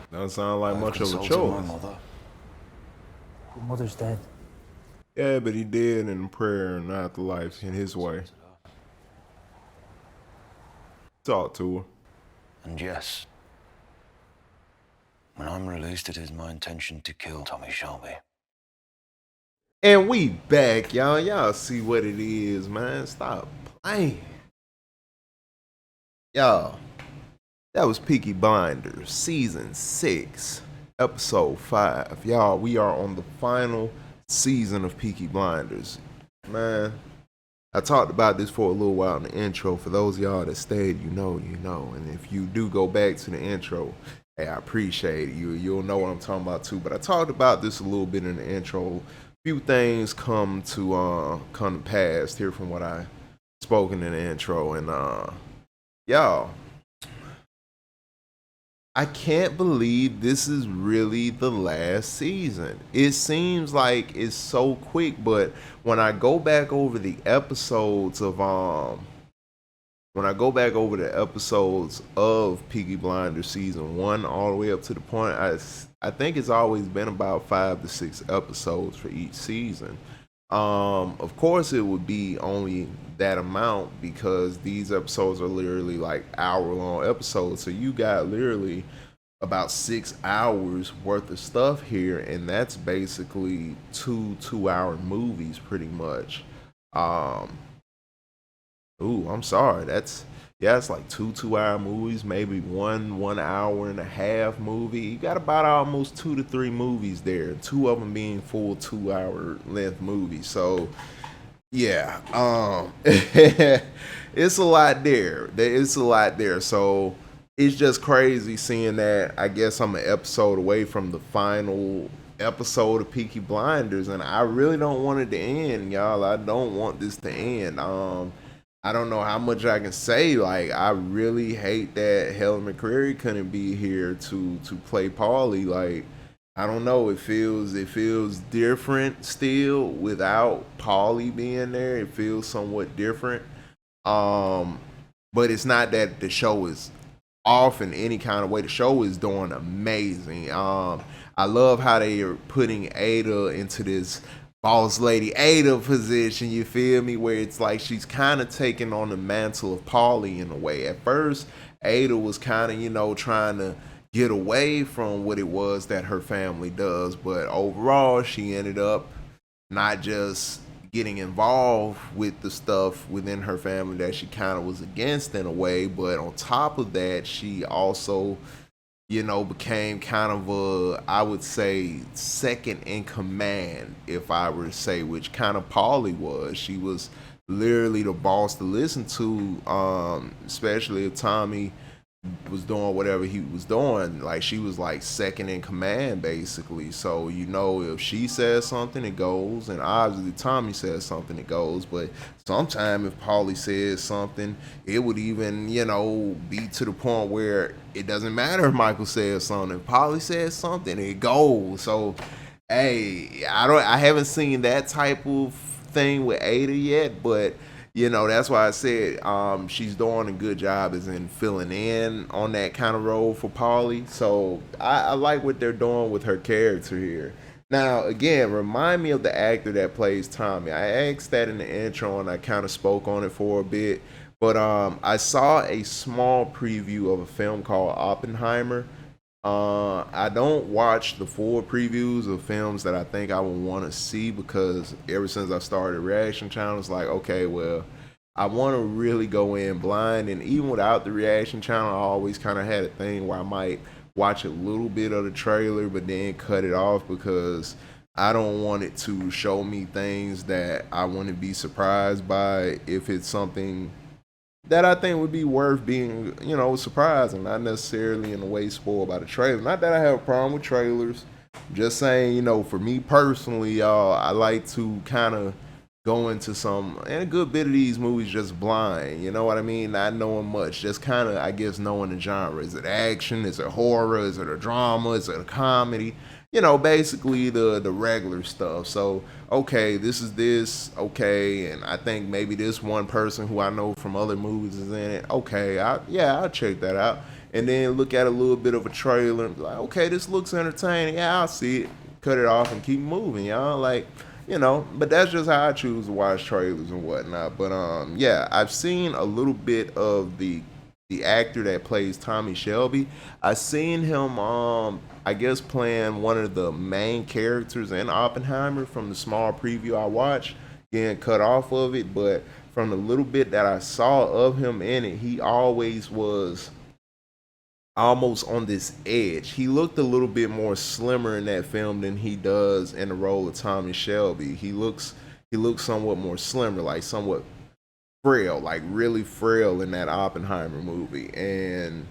Speaker 1: Doesn't sound like much of a
Speaker 6: My
Speaker 1: choice.
Speaker 6: mother.
Speaker 18: Your mother's dead.
Speaker 1: Yeah, but he did in prayer and afterlife in his way. Talk to her.
Speaker 9: And yes, when I'm released, it is my intention to kill Tommy Shelby.
Speaker 1: And we back, y'all. Y'all see what it is, man. Stop playing. Y'all, that was Peaky Blinders, Season 6, Episode 5. Y'all, we are on the final season of Peaky Blinders. Man, I talked about this for a little while in the intro. For those of y'all that stayed, you know. And if you do go back to the intro, hey, I appreciate it. You'll know what I'm talking about too. But I talked about this a little bit in the intro. Few things come to pass here from what I spoken in the intro. And y'all, I can't believe this is really the last season. It seems like it's so quick, but when I go back over the episodes of Peaky Blinders season 1 all the way up to the point, I think it's always been about 5 to 6 episodes for each season. Of course it would be only that amount because these episodes are literally like hour-long episodes. So you got literally about 6 hours worth of stuff here, and that's basically two-hour movies pretty much. I'm sorry. It's like two hour movies, maybe 1 hour and a half movie. You got about almost 2 to 3 movies there, 2 of them being full 2 hour length movies. So yeah, it's a lot there. It's a lot there. So it's just crazy seeing that. I guess I'm an episode away from the final episode of Peaky Blinders, and I really don't want it to end, y'all. I don't want this to end. I don't know how much I can say. Like, I really hate that Helen McCreary couldn't be here to play Paulie. Like, I don't know. It feels different still without Paulie being there. It feels somewhat different. But it's not that the show is off in any kind of way. The show is doing amazing. I love how they are putting Ada into this boss lady Ada position, you feel me, where it's like she's kind of taking on the mantle of Paulie in a way. At first, Ada was kind of, you know, trying to get away from what it was that her family does, but overall, she ended up not just getting involved with the stuff within her family that she kind of was against in a way, but on top of that, she also, you know, became kind of a, I would say, second in command, if I were to say, which kind of Paulie was. She was literally the boss to listen to, especially if Tommy was doing whatever he was doing. Like, she was like second in command basically. So, you know, if she says something, it goes, and obviously Tommy says something, it goes. But sometimes if Paulie says something, it would even, you know, be to the point where it doesn't matter if Michael says something. If Paulie says something, it goes. So hey, I haven't seen that type of thing with Ada yet, but you know, that's why I said she's doing a good job as in filling in on that kind of role for Paulie. So I like what they're doing with her character here. Now, again, remind me of the actor that plays Tommy. I asked that in the intro and I kind of spoke on it for a bit. But I saw a small preview of a film called Oppenheimer. I don't watch the full previews of films that I think I would want to see, because ever since I started a reaction channel, it's like, okay, well, I want to really go in blind. And even without the reaction channel, I always kind of had a thing where I might watch a little bit of the trailer but then cut it off, because I don't want it to show me things that I wouldn't be surprised by if it's something that I think would be worth being, you know, surprised, and not necessarily in a way spoiled by the trailer. Not that I have a problem with trailers. Just saying, you know, for me personally, y'all, I like to kind of go into some, and a good bit of these movies just blind, you know what I mean? Not knowing much, just kind of, I guess, knowing the genre. Is it action? Is it horror? Is it a drama? Is it a comedy? You know, basically the regular stuff. So, okay, this is this, okay, and I think maybe this one person who I know from other movies is in it. Okay, I'll check that out. And then look at a little bit of a trailer and be like, okay, this looks entertaining. Yeah, I'll see it. Cut it off and keep moving, y'all. Like, you know, but that's just how I choose to watch trailers and whatnot. But yeah, I've seen a little bit of the actor that plays Tommy Shelby. I seen him I guess playing one of the main characters in Oppenheimer from the small preview I watched, getting cut off of it, but from the little bit that I saw of him in it, he always was almost on this edge. He looked a little bit more slimmer in that film than he does in the role of Tommy Shelby. He looks somewhat more slimmer, like somewhat frail, like really frail in that Oppenheimer movie. And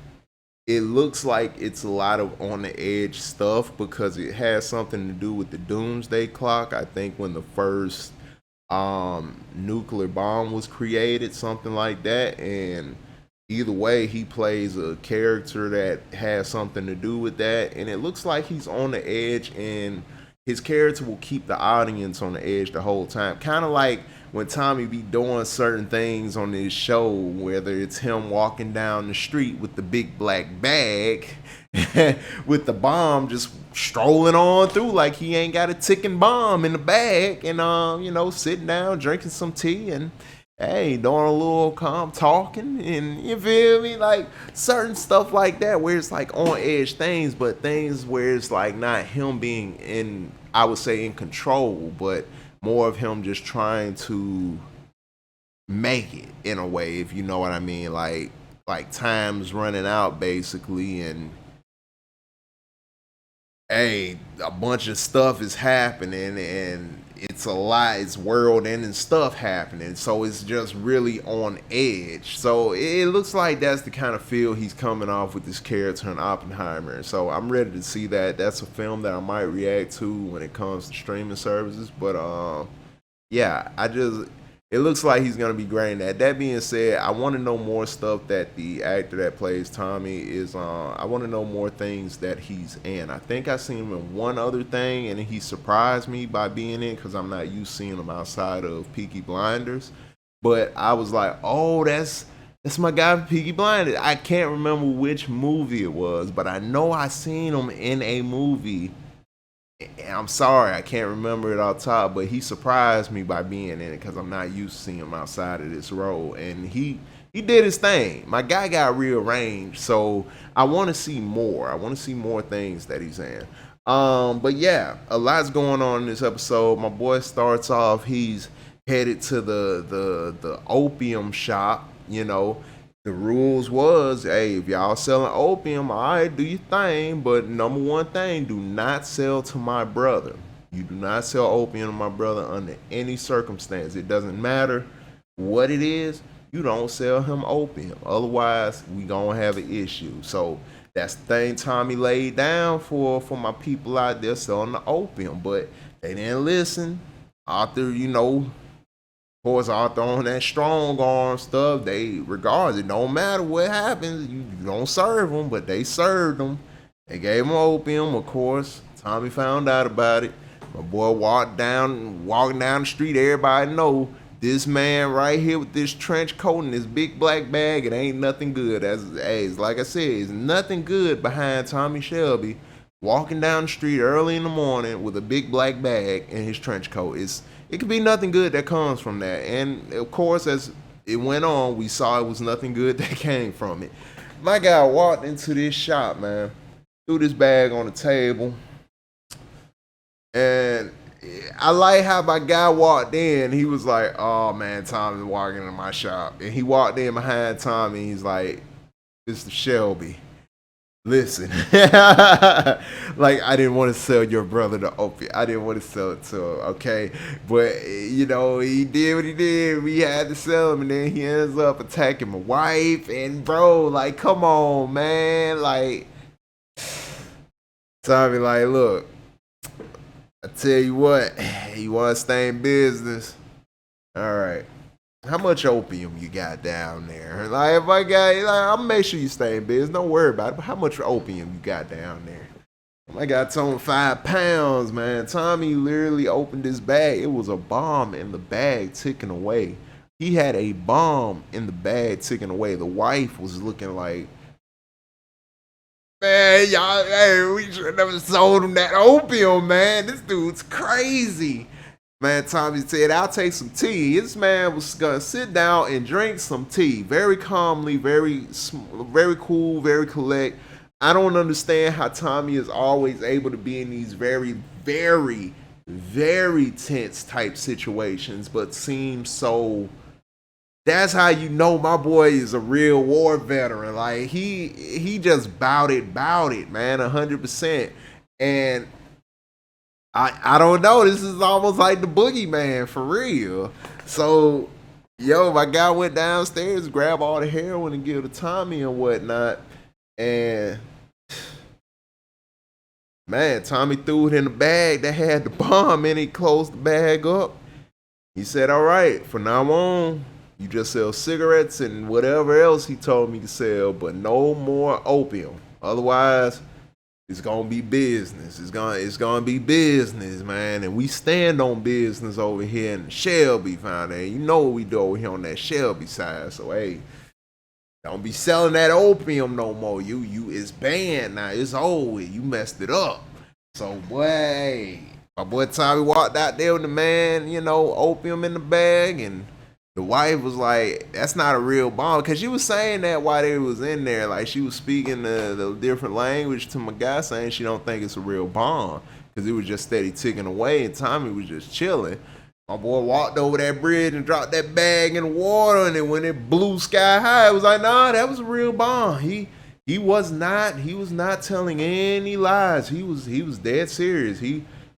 Speaker 1: it looks like it's a lot of on the edge stuff, because it has something to do with the doomsday clock. I think when the first nuclear bomb was created, something like that. And either way, he plays a character that has something to do with that, and it looks like he's on the edge, and his character will keep the audience on the edge the whole time. Kind of like when Tommy be doing certain things on his show, whether it's him walking down the street with the big black bag with the bomb, just strolling on through like he ain't got a ticking bomb in the bag, and you know, sitting down drinking some tea and hey, doing a little calm talking, and you feel me, like certain stuff like that where it's like on edge things, but things where it's like not him being in, I would say, in control, but more of him just trying to make it in a way, if you know what I mean. Like time's running out basically, and hey, a bunch of stuff is happening, and it's a lot, it's world ending stuff happening, so it's just really on edge. So it looks like that's the kind of feel he's coming off with this character in Oppenheimer. So I'm ready to see that. That's a film that I might react to when it comes to streaming services. But yeah, it looks like he's gonna be great in that. That being said, I want to know more stuff that the actor that plays Tommy is I want to know more things that he's in. I think I seen him in one other thing, and he surprised me by being in, because I'm not used to seeing him outside of Peaky Blinders. But I was like, oh, that's my guy from Peaky Blinders. I can't remember which movie it was, but I know I seen him in a movie And I'm sorry, I can't remember it off top, but he surprised me by being in it because I'm not used to seeing him outside of this role. And he did his thing. My guy got rearranged, so I want to see more. I want to see more things that he's in. But yeah, a lot's going on in this episode. My boy starts off, he's headed to the opium shop. You know, the rules was, hey, if y'all selling opium, all right, do your thing. But number one thing, do not sell to my brother. You do not sell opium to my brother under any circumstance. It doesn't matter what it is. You don't sell him opium. Otherwise, we gonna have an issue. So that's the thing Tommy laid down for my people out there selling the opium. But they didn't listen. Arthur, you know, of course, Arthur on that strong arm stuff, they regardless, it don't matter what happens, you don't serve them, but they served them. They gave him opium, of course. Tommy found out about it. My boy walking down the street, everybody know this man right here with this trench coat and this big black bag, it ain't nothing good. As like I said, it's nothing good behind Tommy Shelby walking down the street early in the morning with a big black bag and his trench coat. It could be nothing good that comes from that. And of course, as it went on, we saw it was nothing good that came from it. My guy walked into this shop, man, threw this bag on the table, and I like how my guy walked in. He was like, oh man, Tommy's walking into my shop. And he walked in behind Tommy. He's like, Mr. Shelby, listen. Like, I didn't want to sell your brother the opium. I didn't want to sell it to him, okay? But, you know, he did what he did. We had to sell him. And then he ends up attacking my wife. And, bro, like, come on, man. Like, Tommy, like, look. I tell you what, you want to stay in business? All right. How much opium you got down there? Like, if I got, like, I'll make sure you stay in business. Don't worry about it. But how much opium you got down there? I got told him 5 pounds, man. Tommy literally opened his bag. It was a bomb in the bag ticking away. He had a bomb in the bag ticking away. The wife was looking like, man, y'all, hey, we should have never sold him that opium, man. This dude's crazy. Man, Tommy said, I'll take some tea. This man was going to sit down and drink some tea. Very calmly, very cool, very collect. I don't understand how Tommy is always able to be in these very, very, very tense type situations, but seems so... That's how you know my boy is a real war veteran. Like, he just bout it, man, 100%. And I don't know. This is almost like the boogeyman for real. So, yo, my guy went downstairs, grabbed all the heroin and give it to Tommy and whatnot. And, man, Tommy threw it in the bag that had the bomb in it. He closed the bag up. He said, all right, from now on, you just sell cigarettes and whatever else he told me to sell, but no more opium. Otherwise, it's gonna be business. It's gonna be business, man. And we stand on business over here in the Shelby Foundation. You know what we do over here on that Shelby side. So hey, don't be selling that opium no more. You it's banned now. It's over. You messed it up. So boy, my boy Tommy walked out there with the man, you know, opium in the bag, and the wife was like, that's not a real bomb. Because she was saying that while they was in there. Like, she was speaking the different language to my guy, saying she don't think it's a real bomb. Because it was just steady ticking away, and Tommy was just chilling. My boy walked over that bridge and dropped that bag in the water, and then when it blew sky high, it was like, nah, that was a real bomb. He was not telling any lies. He was dead serious.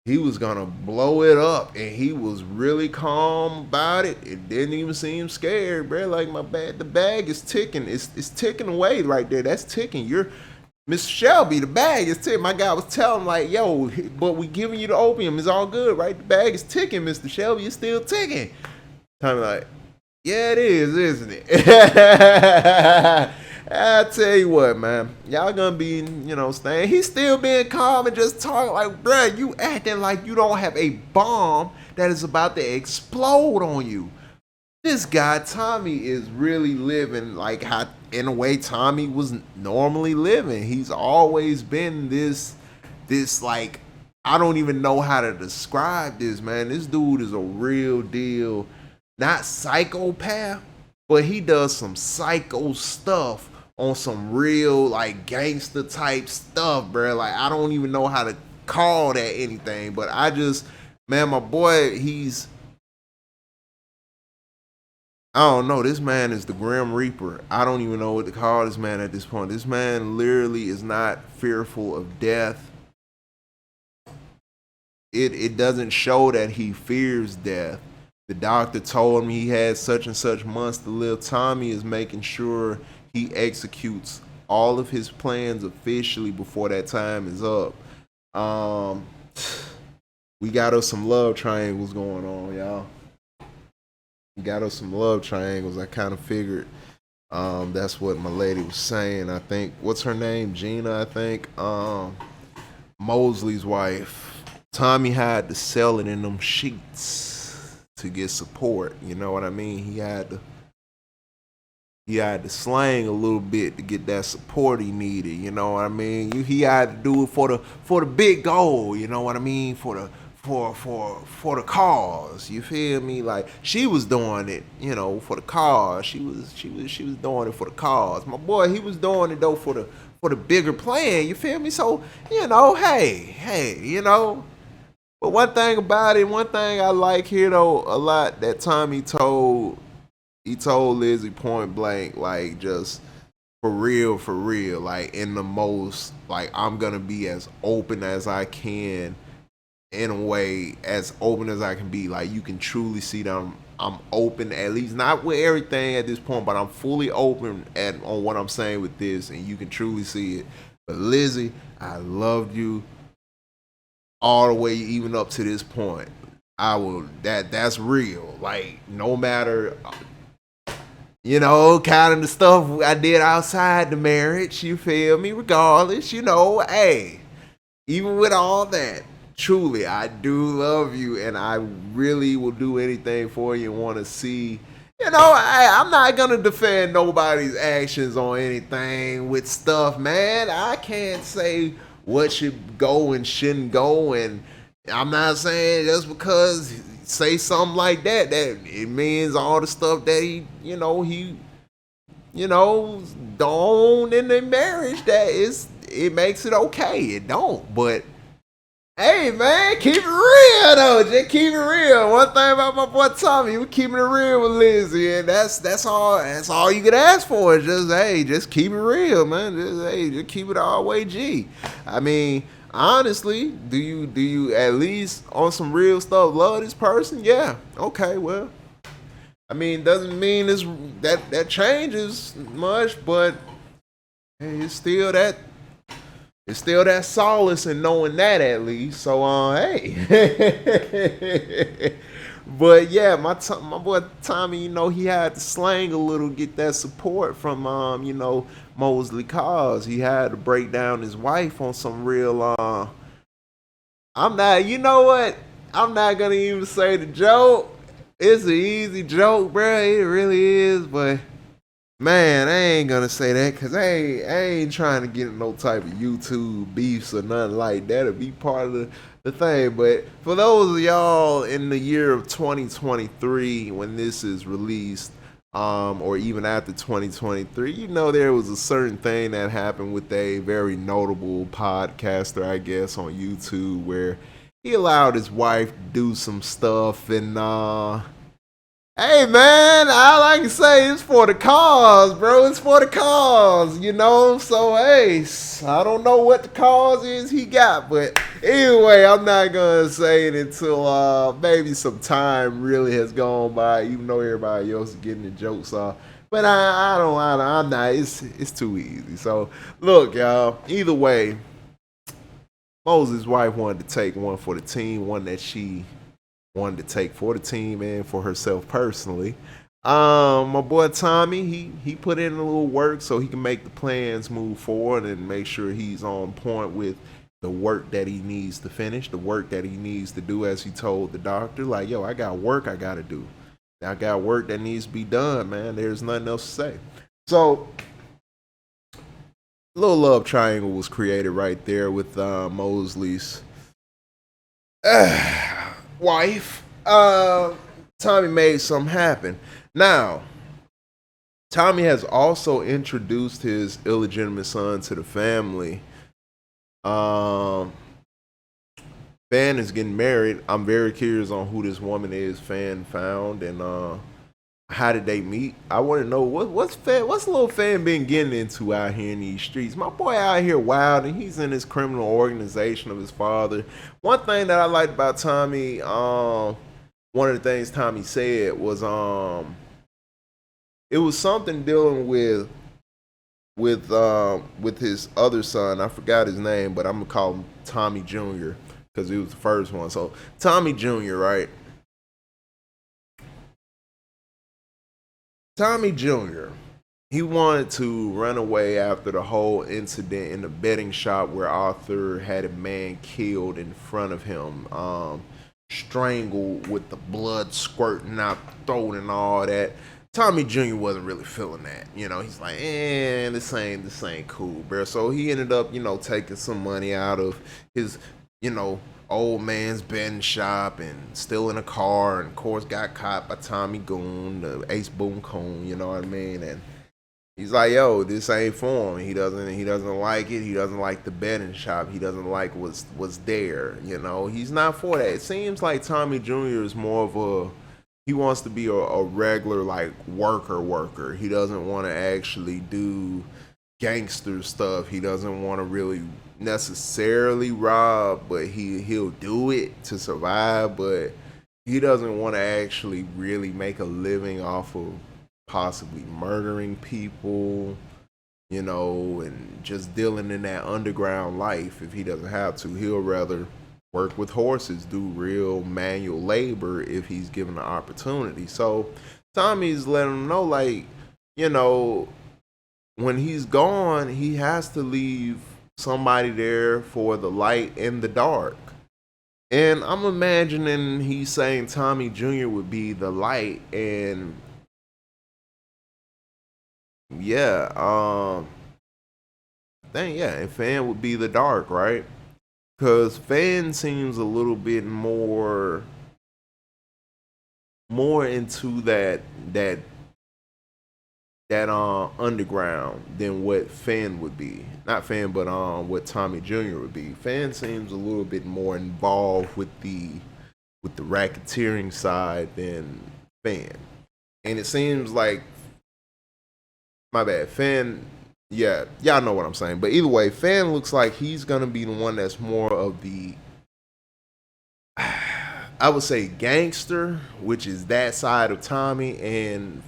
Speaker 1: He was gonna blow it up, and he was really calm about it. It didn't even seem scared, bro. Like, the bag is ticking. It's ticking away right there. That's ticking. You're Mr. Shelby, the bag is ticking. My guy was telling him, like, yo, but we giving you the opium. It's all good, right? The bag is ticking, Mr. Shelby. It's still ticking. Tommy like, yeah, it is, isn't it? I tell you what, man, y'all gonna be, you know, staying. He's still being calm and just talking like, bruh, you acting like you don't have a bomb that is about to explode on you. This guy, Tommy, is really living like how, in a way, Tommy was normally living. He's always been this like I don't even know how to describe this, man. This dude is a real deal, not psychopath, but he does some psycho stuff on some real like gangster type stuff, bro. Like I don't even know how to call that anything, but I just, man, my boy, I don't know. This man is the Grim Reaper. I don't even know what to call this man at this point. This man literally is not fearful of death. It doesn't show that he fears death. The doctor told him he had such and such months to live. Tommy is making sure he executes all of his plans officially before that time is up. We got us some love triangles going on, y'all. We got us some love triangles. I kind of figured that's what my lady was saying. I think, what's her name? Gina, I think. Mosley's wife. Tommy had to sell it in them sheets to get support. You know what I mean? He had to slang a little bit to get that support he needed. You know what I mean? He had to do it for the big goal. You know what I mean? For the cause. You feel me? Like she was doing it, you know, for the cause. She was doing it for the cause. My boy, he was doing it though for the bigger plan. You feel me? So you know, hey, you know. But one thing about it, one thing I like here though a lot that Tommy told Lizzie point blank, like just for real, like in the most, like I'm gonna be as open as I can, in a way as open as I can be. Like you can truly see that I'm open, at least not with everything at this point, but I'm fully open on what I'm saying with this, and you can truly see it. But Lizzie, I loved you all the way even up to this point. That's real. Like no matter, you know, kind of the stuff I did outside the marriage, you feel me? Regardless, you know, hey, even with all that, truly, I do love you, and I really will do anything for you and want to see. You know, I'm not gonna defend nobody's actions on anything with stuff, man. I can't say what should go and shouldn't go, and I'm not saying just because say something like that it means all the stuff that he don't in their marriage it makes it okay. It don't, but hey man, keep it real though. Just keep it real. One thing about my boy Tommy, we keeping it real with Lizzie, and that's all you could ask for. Is just keep it real, man. Just keep it all the way G. I mean, honestly, do you at least on some real stuff love this person? Yeah. Okay, well, I mean, doesn't mean that changes much, but hey, it's still that solace in knowing that at least. So hey. But yeah, my boy Tommy, you know, he had to slang a little, get that support from Mosley cause. He had to break down his wife on some real I'm not gonna even say the joke. It's an easy joke, bro. It really is, but man, I ain't gonna say that because I ain't trying to get in no type of YouTube beefs or nothing like that or be part of the thing. But for those of y'all in the year of 2023, when this is released, or even after 2023, you know there was a certain thing that happened with a very notable podcaster, I guess, on YouTube where he allowed his wife to do some stuff and hey man, all I can say is for the cause, bro. It's for the cause, you know. So hey, I don't know what the cause is he got, but anyway, I'm not gonna say it until maybe some time really has gone by, even though everybody else is getting the jokes off. But I'm not. It's too easy. So look, y'all. Either way, Moses' wife wanted to take one for the team, one that she wanted to take for the team and for herself personally. My boy Tommy, he put in a little work so he can make the plans move forward and make sure he's on point with the work that he needs to finish, the work that he needs to do, as he told the doctor. Like, yo, I got work I got to do. I got work that needs to be done, man. There's nothing else to say. So, little love triangle was created right there with Mosley's wife, Tommy made something happen. Now, Tommy has also introduced his illegitimate son to the family. Fan is getting married. I'm very curious on who this woman is Fan found, and how did they meet? I want to know what's little Fan been getting into out here in these streets. My boy out here wild, and he's in this criminal organization of his father. One thing that I liked about Tommy, one of the things Tommy said was it was something dealing with his other son. I forgot his name, but I'm gonna call him Tommy Jr. because he was the first one. So Tommy Jr., right? Tommy Jr., he wanted to run away after the whole incident in the betting shop where Arthur had a man killed in front of him, strangled with the blood squirting out the throat and all that. Tommy Jr. wasn't really feeling that. You know, he's like, this ain't cool, bro. So he ended up, taking some money out of his, old man's betting shop and stealing a car, and of course got caught by Tommy Goon, the Ace Boon Coon, you know what I mean? And he's like, yo, this ain't for him. He doesn't like it. He doesn't like the betting shop. He doesn't like what's there, He's not for that. It seems like Tommy Jr. is more of he wants to be a regular, like, worker. He doesn't want to actually do gangster stuff. He doesn't want to really necessarily rob, but he'll do it to survive, but he doesn't want to actually really make a living off of possibly murdering people, and just dealing in that underground life. If he doesn't have to, he'll rather work with horses, do real manual labor if he's given the opportunity. So Tommy's letting him know, like, when he's gone, he has to leave somebody there for the light and the dark. And I'm imagining he's saying Tommy Jr. would be the light, and and Fan would be the dark, right? Because Fan seems a little bit more into that underground than what Fan would be. Not Fan, but what Tommy Jr. would be. Fan seems a little bit more involved with the racketeering side than Fan. And it seems like, my bad, Fan, yeah, y'all know what I'm saying. But either way, Fan looks like he's gonna be the one that's more of the, I would say, gangster, which is that side of Tommy. And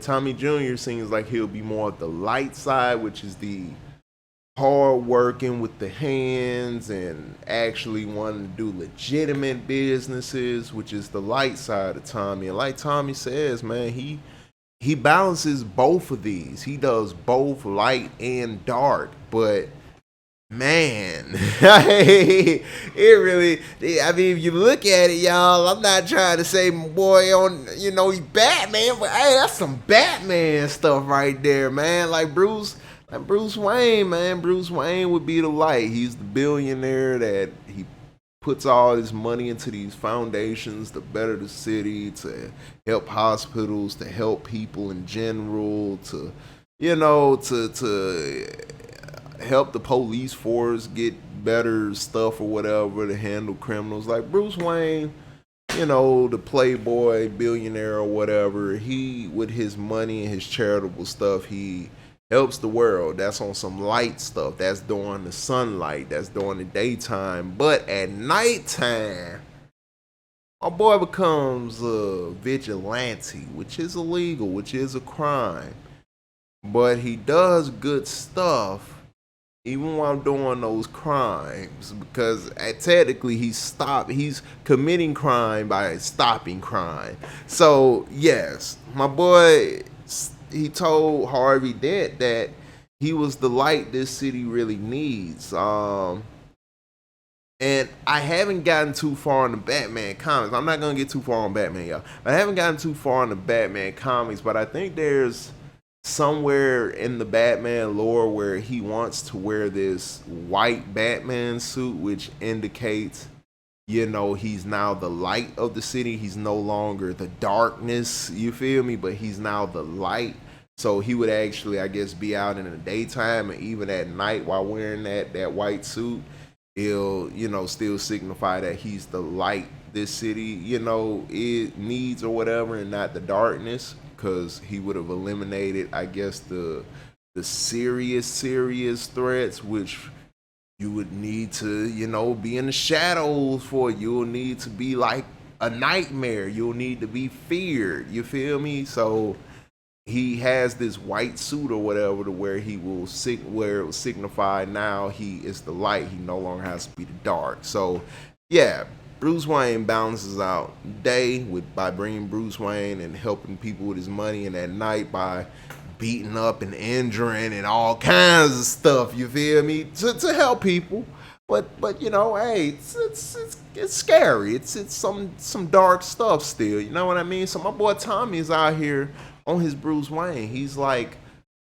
Speaker 1: Tommy Jr. seems like he'll be more of the light side, which is the hard working with the hands and actually wanting to do legitimate businesses, which is the light side of Tommy. And like Tommy says, man, he balances both of these. He does both light and dark, but man, it really, I mean, if you look at it, y'all, I'm not trying to say my boy he's Batman, but hey, that's some Batman stuff right there, man. Like Bruce Wayne, man. Bruce Wayne would be the light. He's the billionaire that he puts all his money into these foundations to better the city, to help hospitals, to help people in general, to help the police force get better stuff or whatever, to handle criminals. Like Bruce Wayne, the playboy billionaire or whatever, he, with his money and his charitable stuff, he helps the world. That's on some light stuff. That's during the sunlight. That's during the daytime. But at nighttime, my boy becomes a vigilante, which is illegal, which is a crime. But he does good stuff even while doing those crimes, because technically he's committing crime by stopping crime. So yes, my boy, he told Harvey Dent that he was the light this city really needs. And I haven't gotten too far in the Batman comics. I'm not gonna get too far on Batman, y'all. I haven't gotten too far in the Batman comics, but I think there's somewhere in the Batman lore where he wants to wear this white Batman suit, which indicates you know, he's now the light of the city. He's no longer the darkness, you feel me? But he's now the light. So he would actually, I guess, be out in the daytime and even at night while wearing that white suit. It'll, you know, still signify that he's the light this city, you know, it needs or whatever, and not the darkness, because he would have eliminated, I guess, the serious threats, which you would need to, you know, be in the shadows for. You'll need to be like a nightmare. You'll need to be feared. You feel me? So he has this white suit or whatever to where he will where it will signify now he is the light. He no longer has to be the dark. So yeah, Bruce Wayne balances out day by bringing Bruce Wayne and helping people with his money, and at night by beating up and injuring and all kinds of stuff, you feel me, to help people. But you know, hey, it's scary. It's some dark stuff still. You know what I mean? So my boy Tommy is out here on his Bruce Wayne. He's like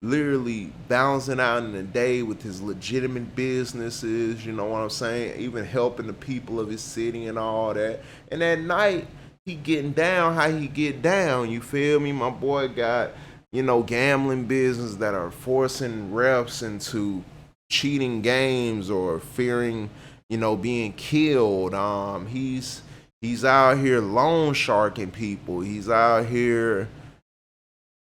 Speaker 1: literally balancing out in the day with his legitimate businesses. You know what I'm saying? Even helping the people of his city and all that. And at night, he getting down how he get down. You feel me? My boy got, you know, gambling business that are forcing refs into cheating games or fearing, you know, being killed. He's out here loan sharking people. He's out here,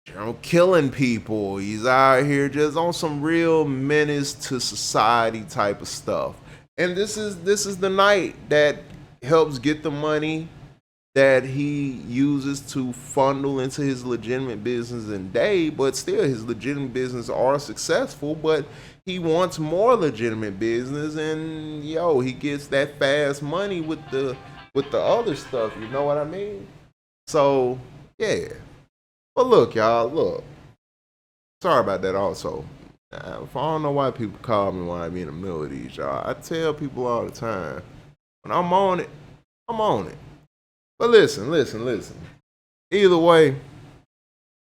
Speaker 1: you know, killing people. He's out here just on some real menace to society type of stuff. And this is the night that helps get the money that he uses to funnel into his legitimate business in day, but still his legitimate business are successful, but he wants more legitimate business, and yo, he gets that fast money with the other stuff, you know what I mean? So yeah. But look, y'all, look. Sorry about that also. I don't know why people call me when I be in the middle of these, y'all. I tell people all the time, when I'm on it, I'm on it. But listen. Either way,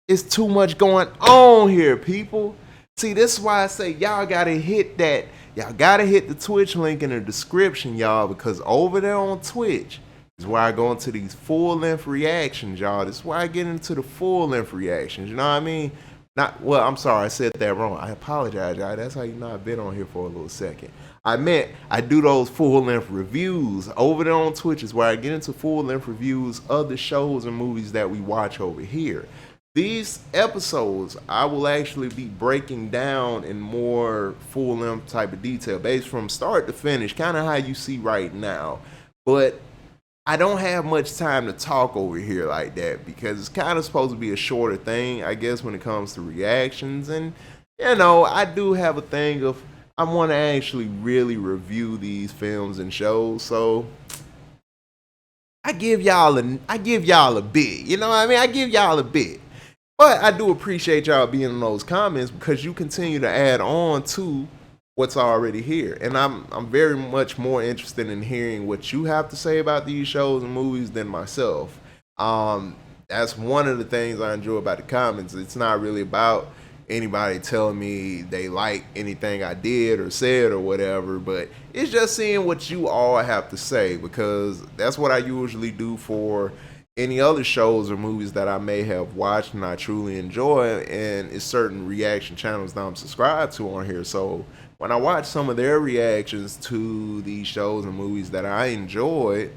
Speaker 1: it's too much going on here, people. See, this is why I say y'all gotta hit that. Y'all gotta hit the Twitch link in the description, y'all, because over there on Twitch is where I go into these full-length reactions, y'all. This is why I get into the full-length reactions, you know what I mean? Well, I'm sorry, I said that wrong. I apologize, y'all. That's how you know I've been on here for a little second. I meant I do those full-length reviews. Over there on Twitch is where I get into full-length reviews of the shows and movies that we watch over here. These episodes, I will actually be breaking down in more full-length type of detail, based from start to finish, kind of how you see right now. But I don't have much time to talk over here like that, because it's kind of supposed to be a shorter thing, I guess, when it comes to reactions. And, you know, I do have a thing of, I want to actually really review these films and shows, so I give y'all a bit, you know what I mean? I give y'all a bit. But I do appreciate y'all being in those comments, because you continue to add on to what's already here. And I'm very much more interested in hearing what you have to say about these shows and movies than myself. That's one of the things I enjoy about the comments. It's not really about anybody telling me they like anything I did or said or whatever, but it's just seeing what you all have to say, because that's what I usually do for any other shows or movies that I may have watched and I truly enjoy, and it's certain reaction channels that I'm subscribed to on here. So when I watch some of their reactions to these shows and movies that I enjoy,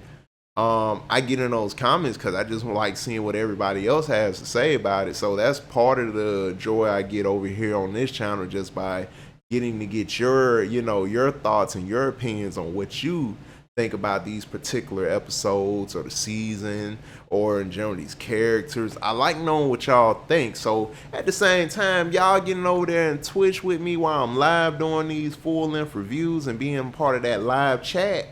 Speaker 1: I get in those comments because I just like seeing what everybody else has to say about it. So that's part of the joy I get over here on this channel, just by getting to get your, you know, your thoughts and your opinions on what you think about these particular episodes or the season, or in general these characters. I like knowing what y'all think. So at the same time, y'all getting over there and Twitch with me while I'm live doing these full-length reviews and being part of that live chat,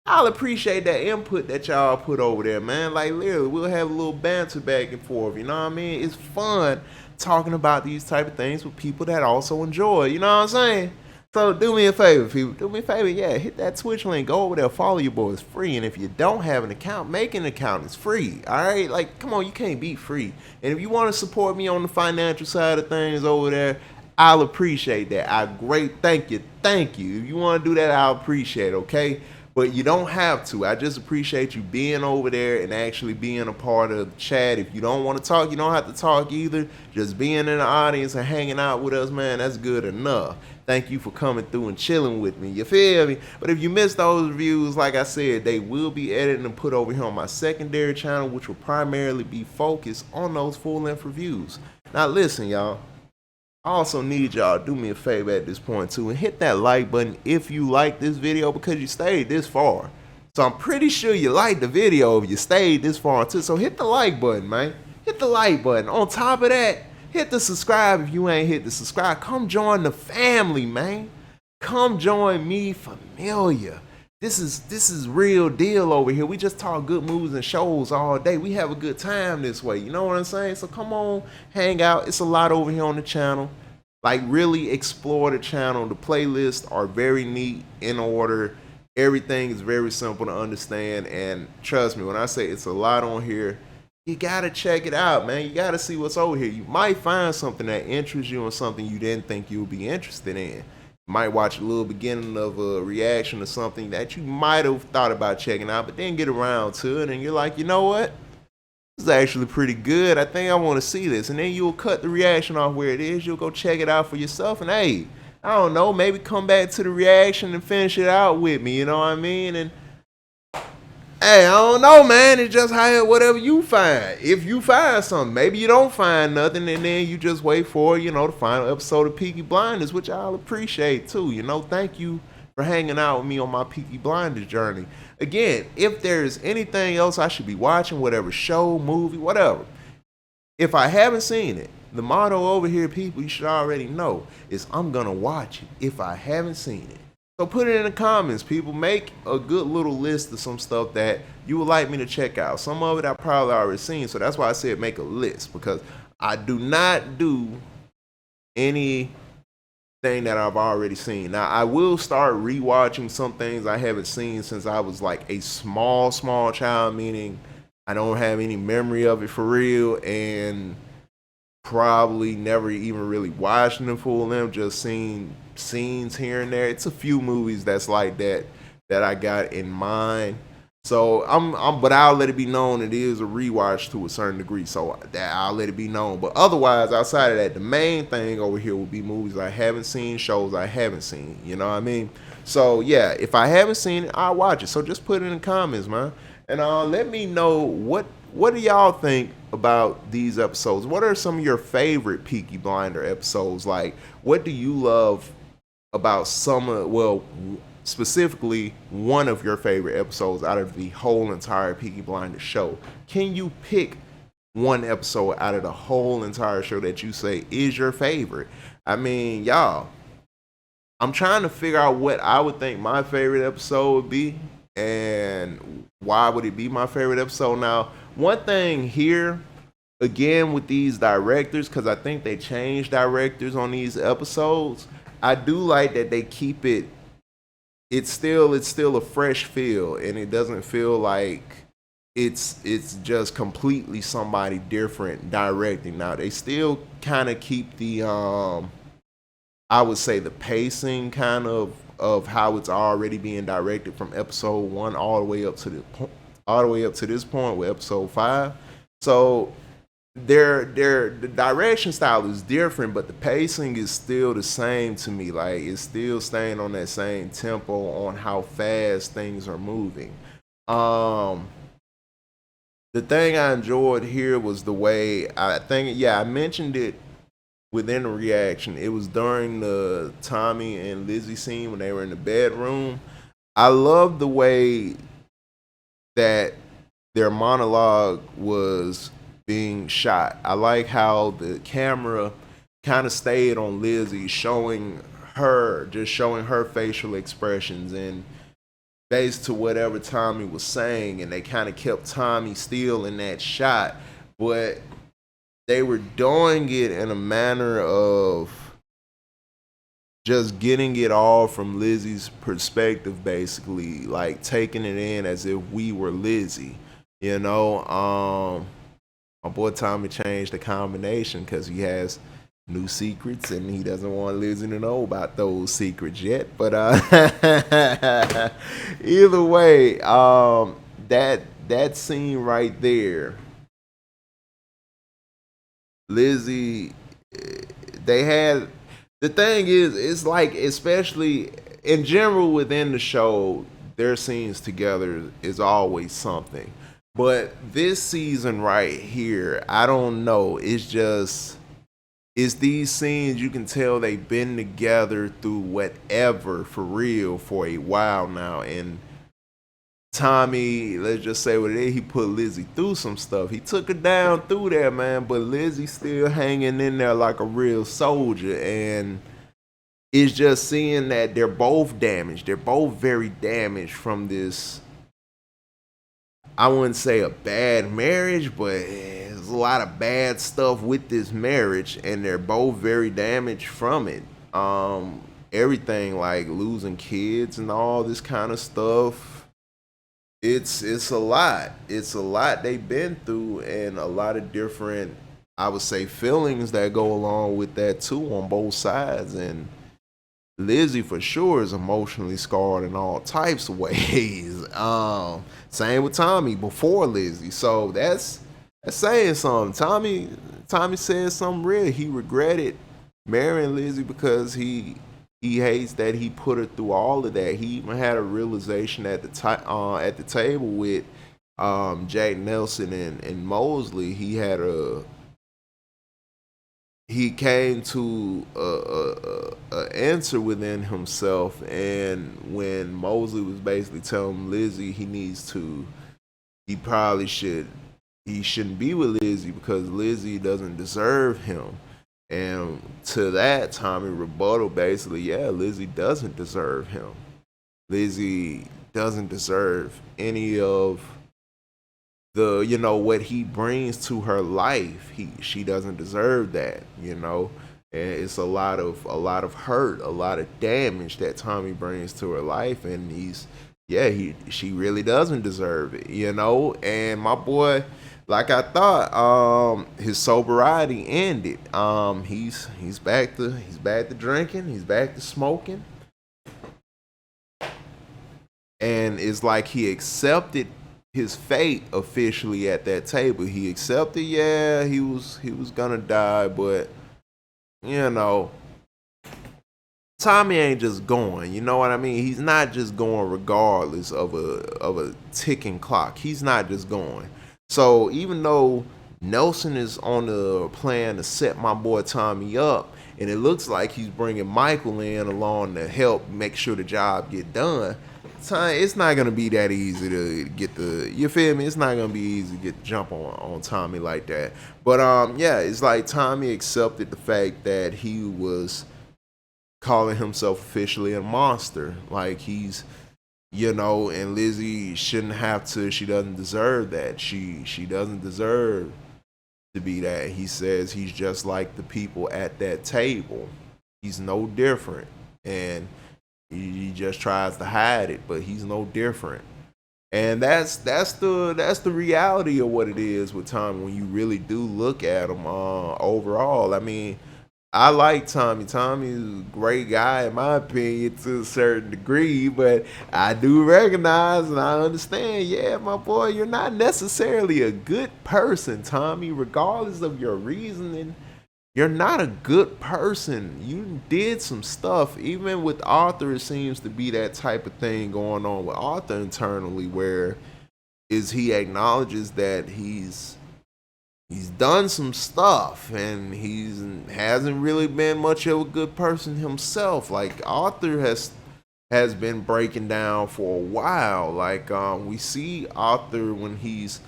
Speaker 1: I'll appreciate that input that y'all put over there, man. Like, literally, we'll have a little banter back and forth, you know what I mean? It's fun talking about these type of things with people that also enjoy, you know what I'm saying? So do me a favor, people. Do me a favor, yeah, hit that Twitch link. Go over there, follow your boy. It's free. And if you don't have an account, make an account. It's free, all right? Like, come on, you can't beat free. And if you want to support me on the financial side of things over there, I'll appreciate that. Thank you. If you want to do that, I'll appreciate it, okay? But you don't have to. I just appreciate you being over there and actually being a part of the chat. If you don't want to talk, you don't have to talk either. Just being in the audience and hanging out with us, man, that's good enough. Thank you for coming through and chilling with me. You feel me? But if you missed those reviews, like I said, they will be edited and put over here on my secondary channel, which will primarily be focused on those full-length reviews. Now listen, y'all. I also need y'all to do me a favor at this point too and hit that like button if you like this video because you stayed this far. So I'm pretty sure you liked the video if you stayed this far too. So hit the like button, man. Hit the like button. On top of that, hit the subscribe if you ain't hit the subscribe. Come join the family, man. Come join me, familiar. This is real deal over here. We just talk good movies and shows all day. We have a good time this way. You know what I'm saying? So come on, hang out. It's a lot over here on the channel. Like, really explore the channel. The playlists are very neat, in order. Everything is very simple to understand. And trust me, when I say it's a lot on here, you gotta check it out, man. You gotta see what's over here. You might find something that interests you and something you didn't think you would be interested in. You might watch a little beginning of a reaction to something that you might have thought about checking out, but then get around to it and you're like, you know what? This is actually pretty good. I think I want to see this. And then you'll cut the reaction off where it is. You'll go check it out for yourself. And hey, I don't know, maybe come back to the reaction and finish it out with me. You know what I mean? And hey, I don't know, man. It's just how whatever you find. If you find something, maybe you don't find nothing, and then you just wait for, you know, the final episode of Peaky Blinders, which I'll appreciate too. You know, thank you for hanging out with me on my Peaky Blinders journey. Again, if there's anything else I should be watching, whatever show, movie, whatever, if I haven't seen it, the motto over here, people, you should already know, is I'm gonna watch it if I haven't seen it. So put it in the comments, people. Make a good little list of some stuff that you would like me to check out. Some of it I probably already seen, so that's why I said make a list, because I do not do anything that I've already seen. Now, I will start rewatching some things I haven't seen since I was like a small child, meaning I don't have any memory of it for real, and probably never even really watched them full length, just seen scenes here and there. It's a few movies that's like that I got in mind. So but I'll let it be known it is a rewatch to a certain degree. So that I'll let it be known. But otherwise, outside of that, the main thing over here will be movies I haven't seen, shows I haven't seen. You know what I mean? So yeah, if I haven't seen it, I'll watch it. So just put it in the comments, man. And let me know what do y'all think about these episodes? What are some of your favorite Peaky Blinder episodes? Like, what do you love about specifically one of your favorite episodes out of the whole entire Peaky Blinders show? Can you pick one episode out of the whole entire show that you say is your favorite? I mean, y'all, I'm trying to figure out what I would think my favorite episode would be and why would it be my favorite episode. Now, one thing here, again, with these directors, because I think they changed directors on these episodes, I do like that they keep it's still a fresh feel, and it doesn't feel like it's just completely somebody different directing. Now, they still kind of keep the I would say the pacing kind of how it's already being directed from episode 1 all the way up to this point with episode 5. So the direction style is different, but the pacing is still the same to me. Like, it's still staying on that same tempo on how fast things are moving. The thing I enjoyed here was the way, I mentioned it within the reaction. It was during the Tommy and Lizzie scene when they were in the bedroom. I love the way that their monologue was being shot. I like how the camera kind of stayed on Lizzie, showing her facial expressions and based to whatever Tommy was saying, and they kind of kept Tommy still in that shot, but they were doing it in a manner of just getting it all from Lizzie's perspective, basically, like taking it in as if we were Lizzie, you know. My boy Tommy changed the combination because he has new secrets, and he doesn't want Lizzie to know about those secrets yet. But either way, that scene right there, Lizzie, they had, the thing is, it's like, especially in general within the show, their scenes together is always something. But this season right here, I don't know. It's these scenes, you can tell they've been together through whatever, for real, for a while now. And Tommy, let's just say what it is, he put Lizzie through some stuff. He took her down through there, man. But Lizzie's still hanging in there like a real soldier. And it's just seeing that they're both damaged. They're both very damaged from this, I wouldn't say a bad marriage, but there's a lot of bad stuff with this marriage, and they're both very damaged from it. Everything like losing kids and all this kind of stuff. It's a lot. It's a lot they've been through, and a lot of different, I would say, feelings that go along with that too on both sides. And Lizzie for sure is emotionally scarred in all types of ways. Same with Tommy before Lizzie. So that's saying something. Tommy said something real. He regretted marrying Lizzie because he hates that he put her through all of that. He even had a realization at the table with Jack Nelson and Mosley. He came to a answer within himself, and when Mosley was basically telling Lizzie he shouldn't be with Lizzie because Lizzie doesn't deserve him. And to that, Tommy rebutted basically, yeah, Lizzie doesn't deserve him. Lizzie doesn't deserve any of the, what he brings to her life. She doesn't deserve that, and it's a lot of hurt, a lot of damage that Tommy brings to her life, and she really doesn't deserve it, and my boy, like I thought, his sobriety ended. He's back to drinking, he's back to smoking, and it's like he accepted his fate officially at that table. He accepted, yeah, he was gonna die, but Tommy ain't just going. You know what I mean? He's not just going regardless of a ticking clock. He's not just going. So even though Nelson is on the plan to set my boy Tommy up, and it looks like he's bringing Michael in along to help make sure the job get done, it's not gonna be that easy to get you feel me? It's not gonna be easy to get the jump on Tommy like that. But yeah, it's like Tommy accepted the fact that he was calling himself officially a monster. Like he's, and Lizzie shouldn't have to. She doesn't deserve that. She doesn't deserve to be that. He says he's just like the people at that table. He's no different, and he just tries to hide it, but he's no different. And that's the reality of what it is with Tommy when you really do look at him overall. I mean, I like Tommy. Tommy's a great guy in my opinion to a certain degree, but I do recognize and I understand, yeah, my boy, you're not necessarily a good person, Tommy, regardless of your reasoning. You're not a good person. You did some stuff. Even with Arthur, it seems to be that type of thing going on with Arthur internally, where he acknowledges that he's done some stuff and hasn't really been much of a good person himself. Like Arthur has been breaking down for a while. Like we see Arthur when he's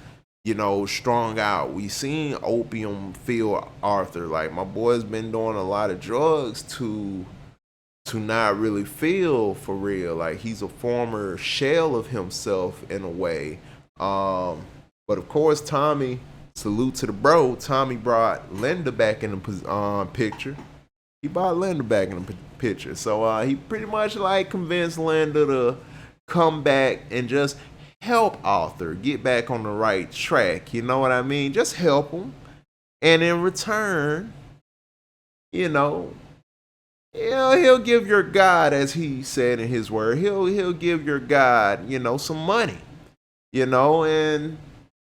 Speaker 1: strung out. We seen opium feel Arthur. Like my boy's been doing a lot of drugs to not really feel for real. Like he's a former shell of himself in a way. But of course, Tommy, salute to the bro. Tommy brought Linda back in the picture. He brought Linda back in the picture. So he pretty much like convinced Linda to come back and just help Arthur get back on the right track. You know what I mean? Just help him. And in return, you know, he'll give your God, as he said in his word, he'll give your God, some money, and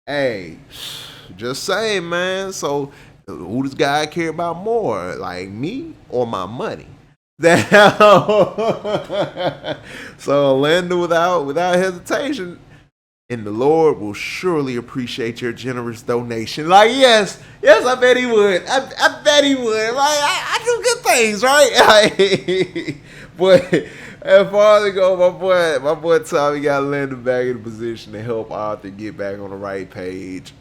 Speaker 1: hey, just saying, man. So who does God care about more, like me or my money? So Linda, without hesitation, and the Lord will surely appreciate your generous donation. Like, yes, I bet he would. I bet he would. Like, I do good things, right? But as far as it goes, my boy Tommy got Linda back in the position to help Arthur get back on the right page.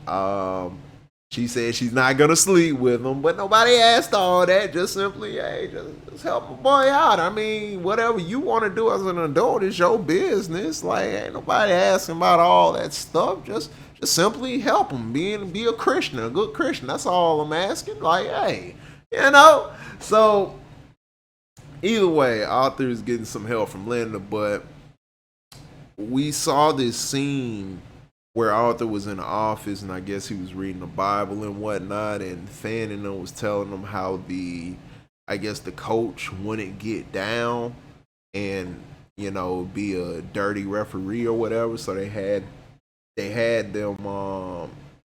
Speaker 1: She said she's not gonna sleep with him, but nobody asked all that. Just simply, hey, just help my boy out. I mean, whatever you want to do as an adult is your business. Like, ain't nobody asking about all that stuff. Just simply help him. Be a Christian, a good Christian. That's all I'm asking. Like, hey, So either way, Arthur is getting some help from Linda, but we saw this scene where Arthur was in the office, and I guess he was reading the Bible and whatnot, and Fanning was telling him how the coach wouldn't get down and, be a dirty referee or whatever. So they had them,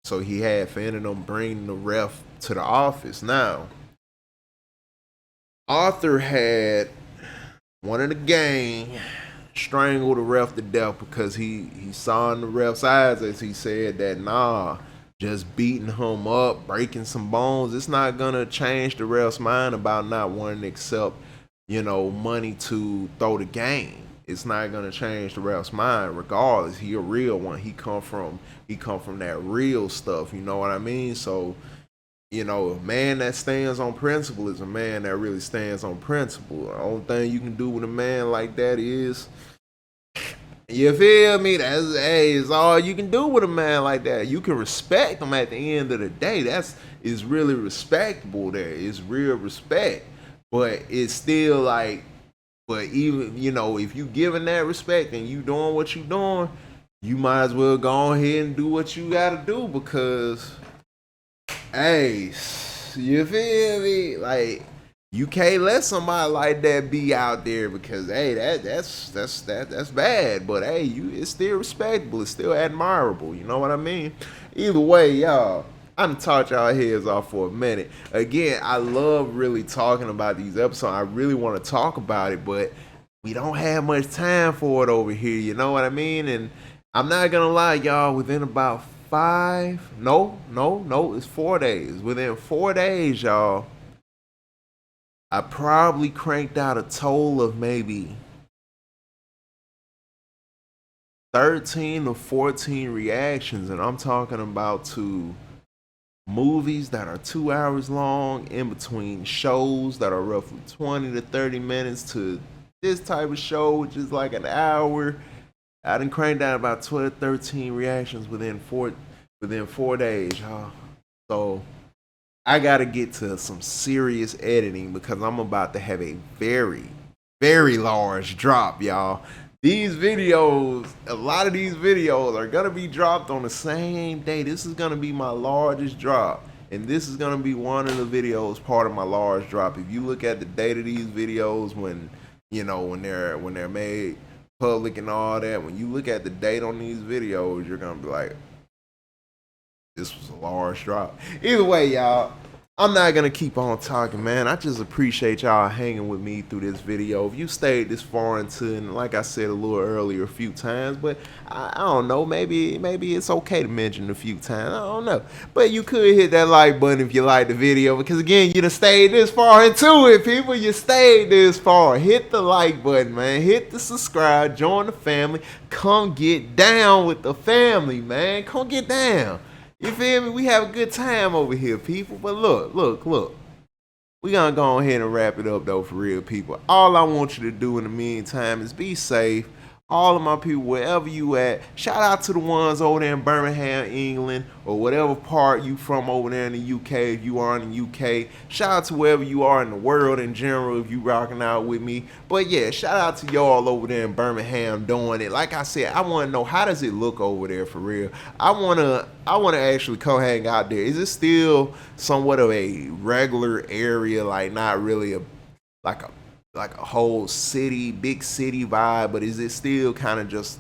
Speaker 1: so he had Fanning bring the ref to the office. Now, Arthur had one of the gang strangle the ref to death because he saw in the ref's eyes, as he said, that just beating him up, breaking some bones, it's not gonna change the ref's mind about not wanting to accept, money to throw the game. It's not gonna change the ref's mind regardless. He a real one. He come from that real stuff, you know what I mean? So, a man that stands on principle is a man that really stands on principle. The only thing you can do with a man like that is, you feel me? It's all you can do with a man like that. You can respect him at the end of the day. Is really respectable there. It's real respect. But it's still like, but even, if you giving that respect and you doing what you doing, you might as well go ahead and do what you gotta do, because, hey, you feel me? Like, you can't let somebody like that be out there, because, hey, that's bad. But hey, it's still respectable. It's still admirable. You know what I mean? Either way, y'all, I done taught y'all heads off for a minute. Again, I love really talking about these episodes. I really want to talk about it, but we don't have much time for it over here. You know what I mean? And I'm not gonna lie, y'all. Within about it's 4 days. Within 4 days, y'all, I probably cranked out a total of maybe 13 to 14 reactions, and I'm talking about to movies that are 2 hours long, in between shows that are roughly 20 to 30 minutes, to this type of show, which is like an hour. I done cranked out about 12, 13 reactions within 4 days, y'all. So I gotta get to some serious editing, because I'm about to have a very, very large drop, y'all. These videos, a lot of these videos are gonna be dropped on the same day. This is gonna be my largest drop, and this is gonna be one of the videos part of my large drop. If you look at the date of these videos, when they're made public and all that, when you look at the date on these videos, you're gonna be like, this was a large drop. Either way, y'all, I'm not gonna keep on talking, man. I just appreciate y'all hanging with me through this video. If you stayed this far into it, and like I said a little earlier a few times, but I don't know, maybe it's okay to mention a few times. I don't know. But you could hit that like button if you like the video, because again, you done stayed this far into it, people. You stayed this far. Hit the like button, man. Hit the subscribe, join the family. Come get down with the family, man. Come get down. You feel me? We have a good time over here, people. But look. We gonna go ahead and wrap it up, though, for real, people. All I want you to do in the meantime is be safe. all of my people, wherever you at. Shout out to the ones over there in Birmingham, England, or whatever part you from over there in the UK, if you are in the UK. Shout out to wherever you are in the world in general, if you rocking out with me. But yeah, shout out to y'all over there in Birmingham doing it. Like I said, I want to know, how does it look over there for real? I wanna actually come hang out there. Is it still somewhat of a regular area, like not really like a whole city, big city vibe, but is it still kind of just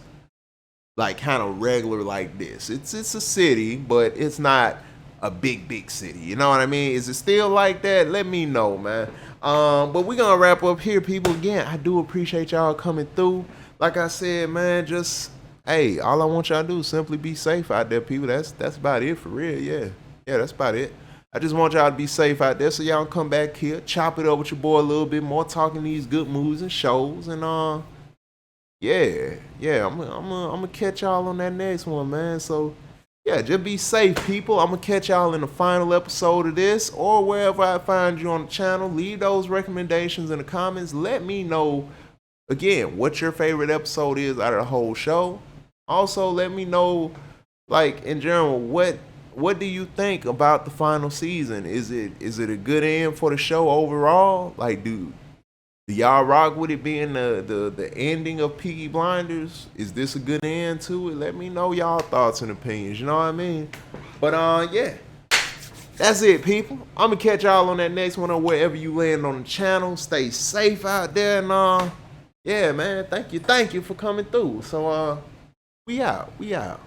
Speaker 1: like kind of regular like this? It's a city, but it's not a big city. You know what I mean? Is it still like that? Let me know, man. But we're gonna wrap up here, people. Again, I do appreciate y'all coming through. Like I said, man, just hey, all I want y'all to do is simply be safe out there, people. That's about it for real. Yeah, that's about it. I just want y'all to be safe out there, so y'all can come back here, chop it up with your boy a little bit more, talking these good movies and shows, and yeah, I'm gonna catch y'all on that next one, man. So yeah, just be safe, people. I'm gonna catch y'all in the final episode of this, or wherever I find you on the channel. Leave those recommendations in the comments. Let me know again what your favorite episode is out of the whole show. Also, let me know, like, in general, what do you think about the final season? Is it a good end for the show overall? Like, do y'all rock with it being the ending of Peaky Blinders? Is this a good end to it? Let me know y'all thoughts and opinions. You know what I mean? But yeah, that's it, people. I'm gonna catch y'all on that next one, or wherever you land on the channel. Stay safe out there, and yeah, man. Thank you for coming through. So we out. Yeah.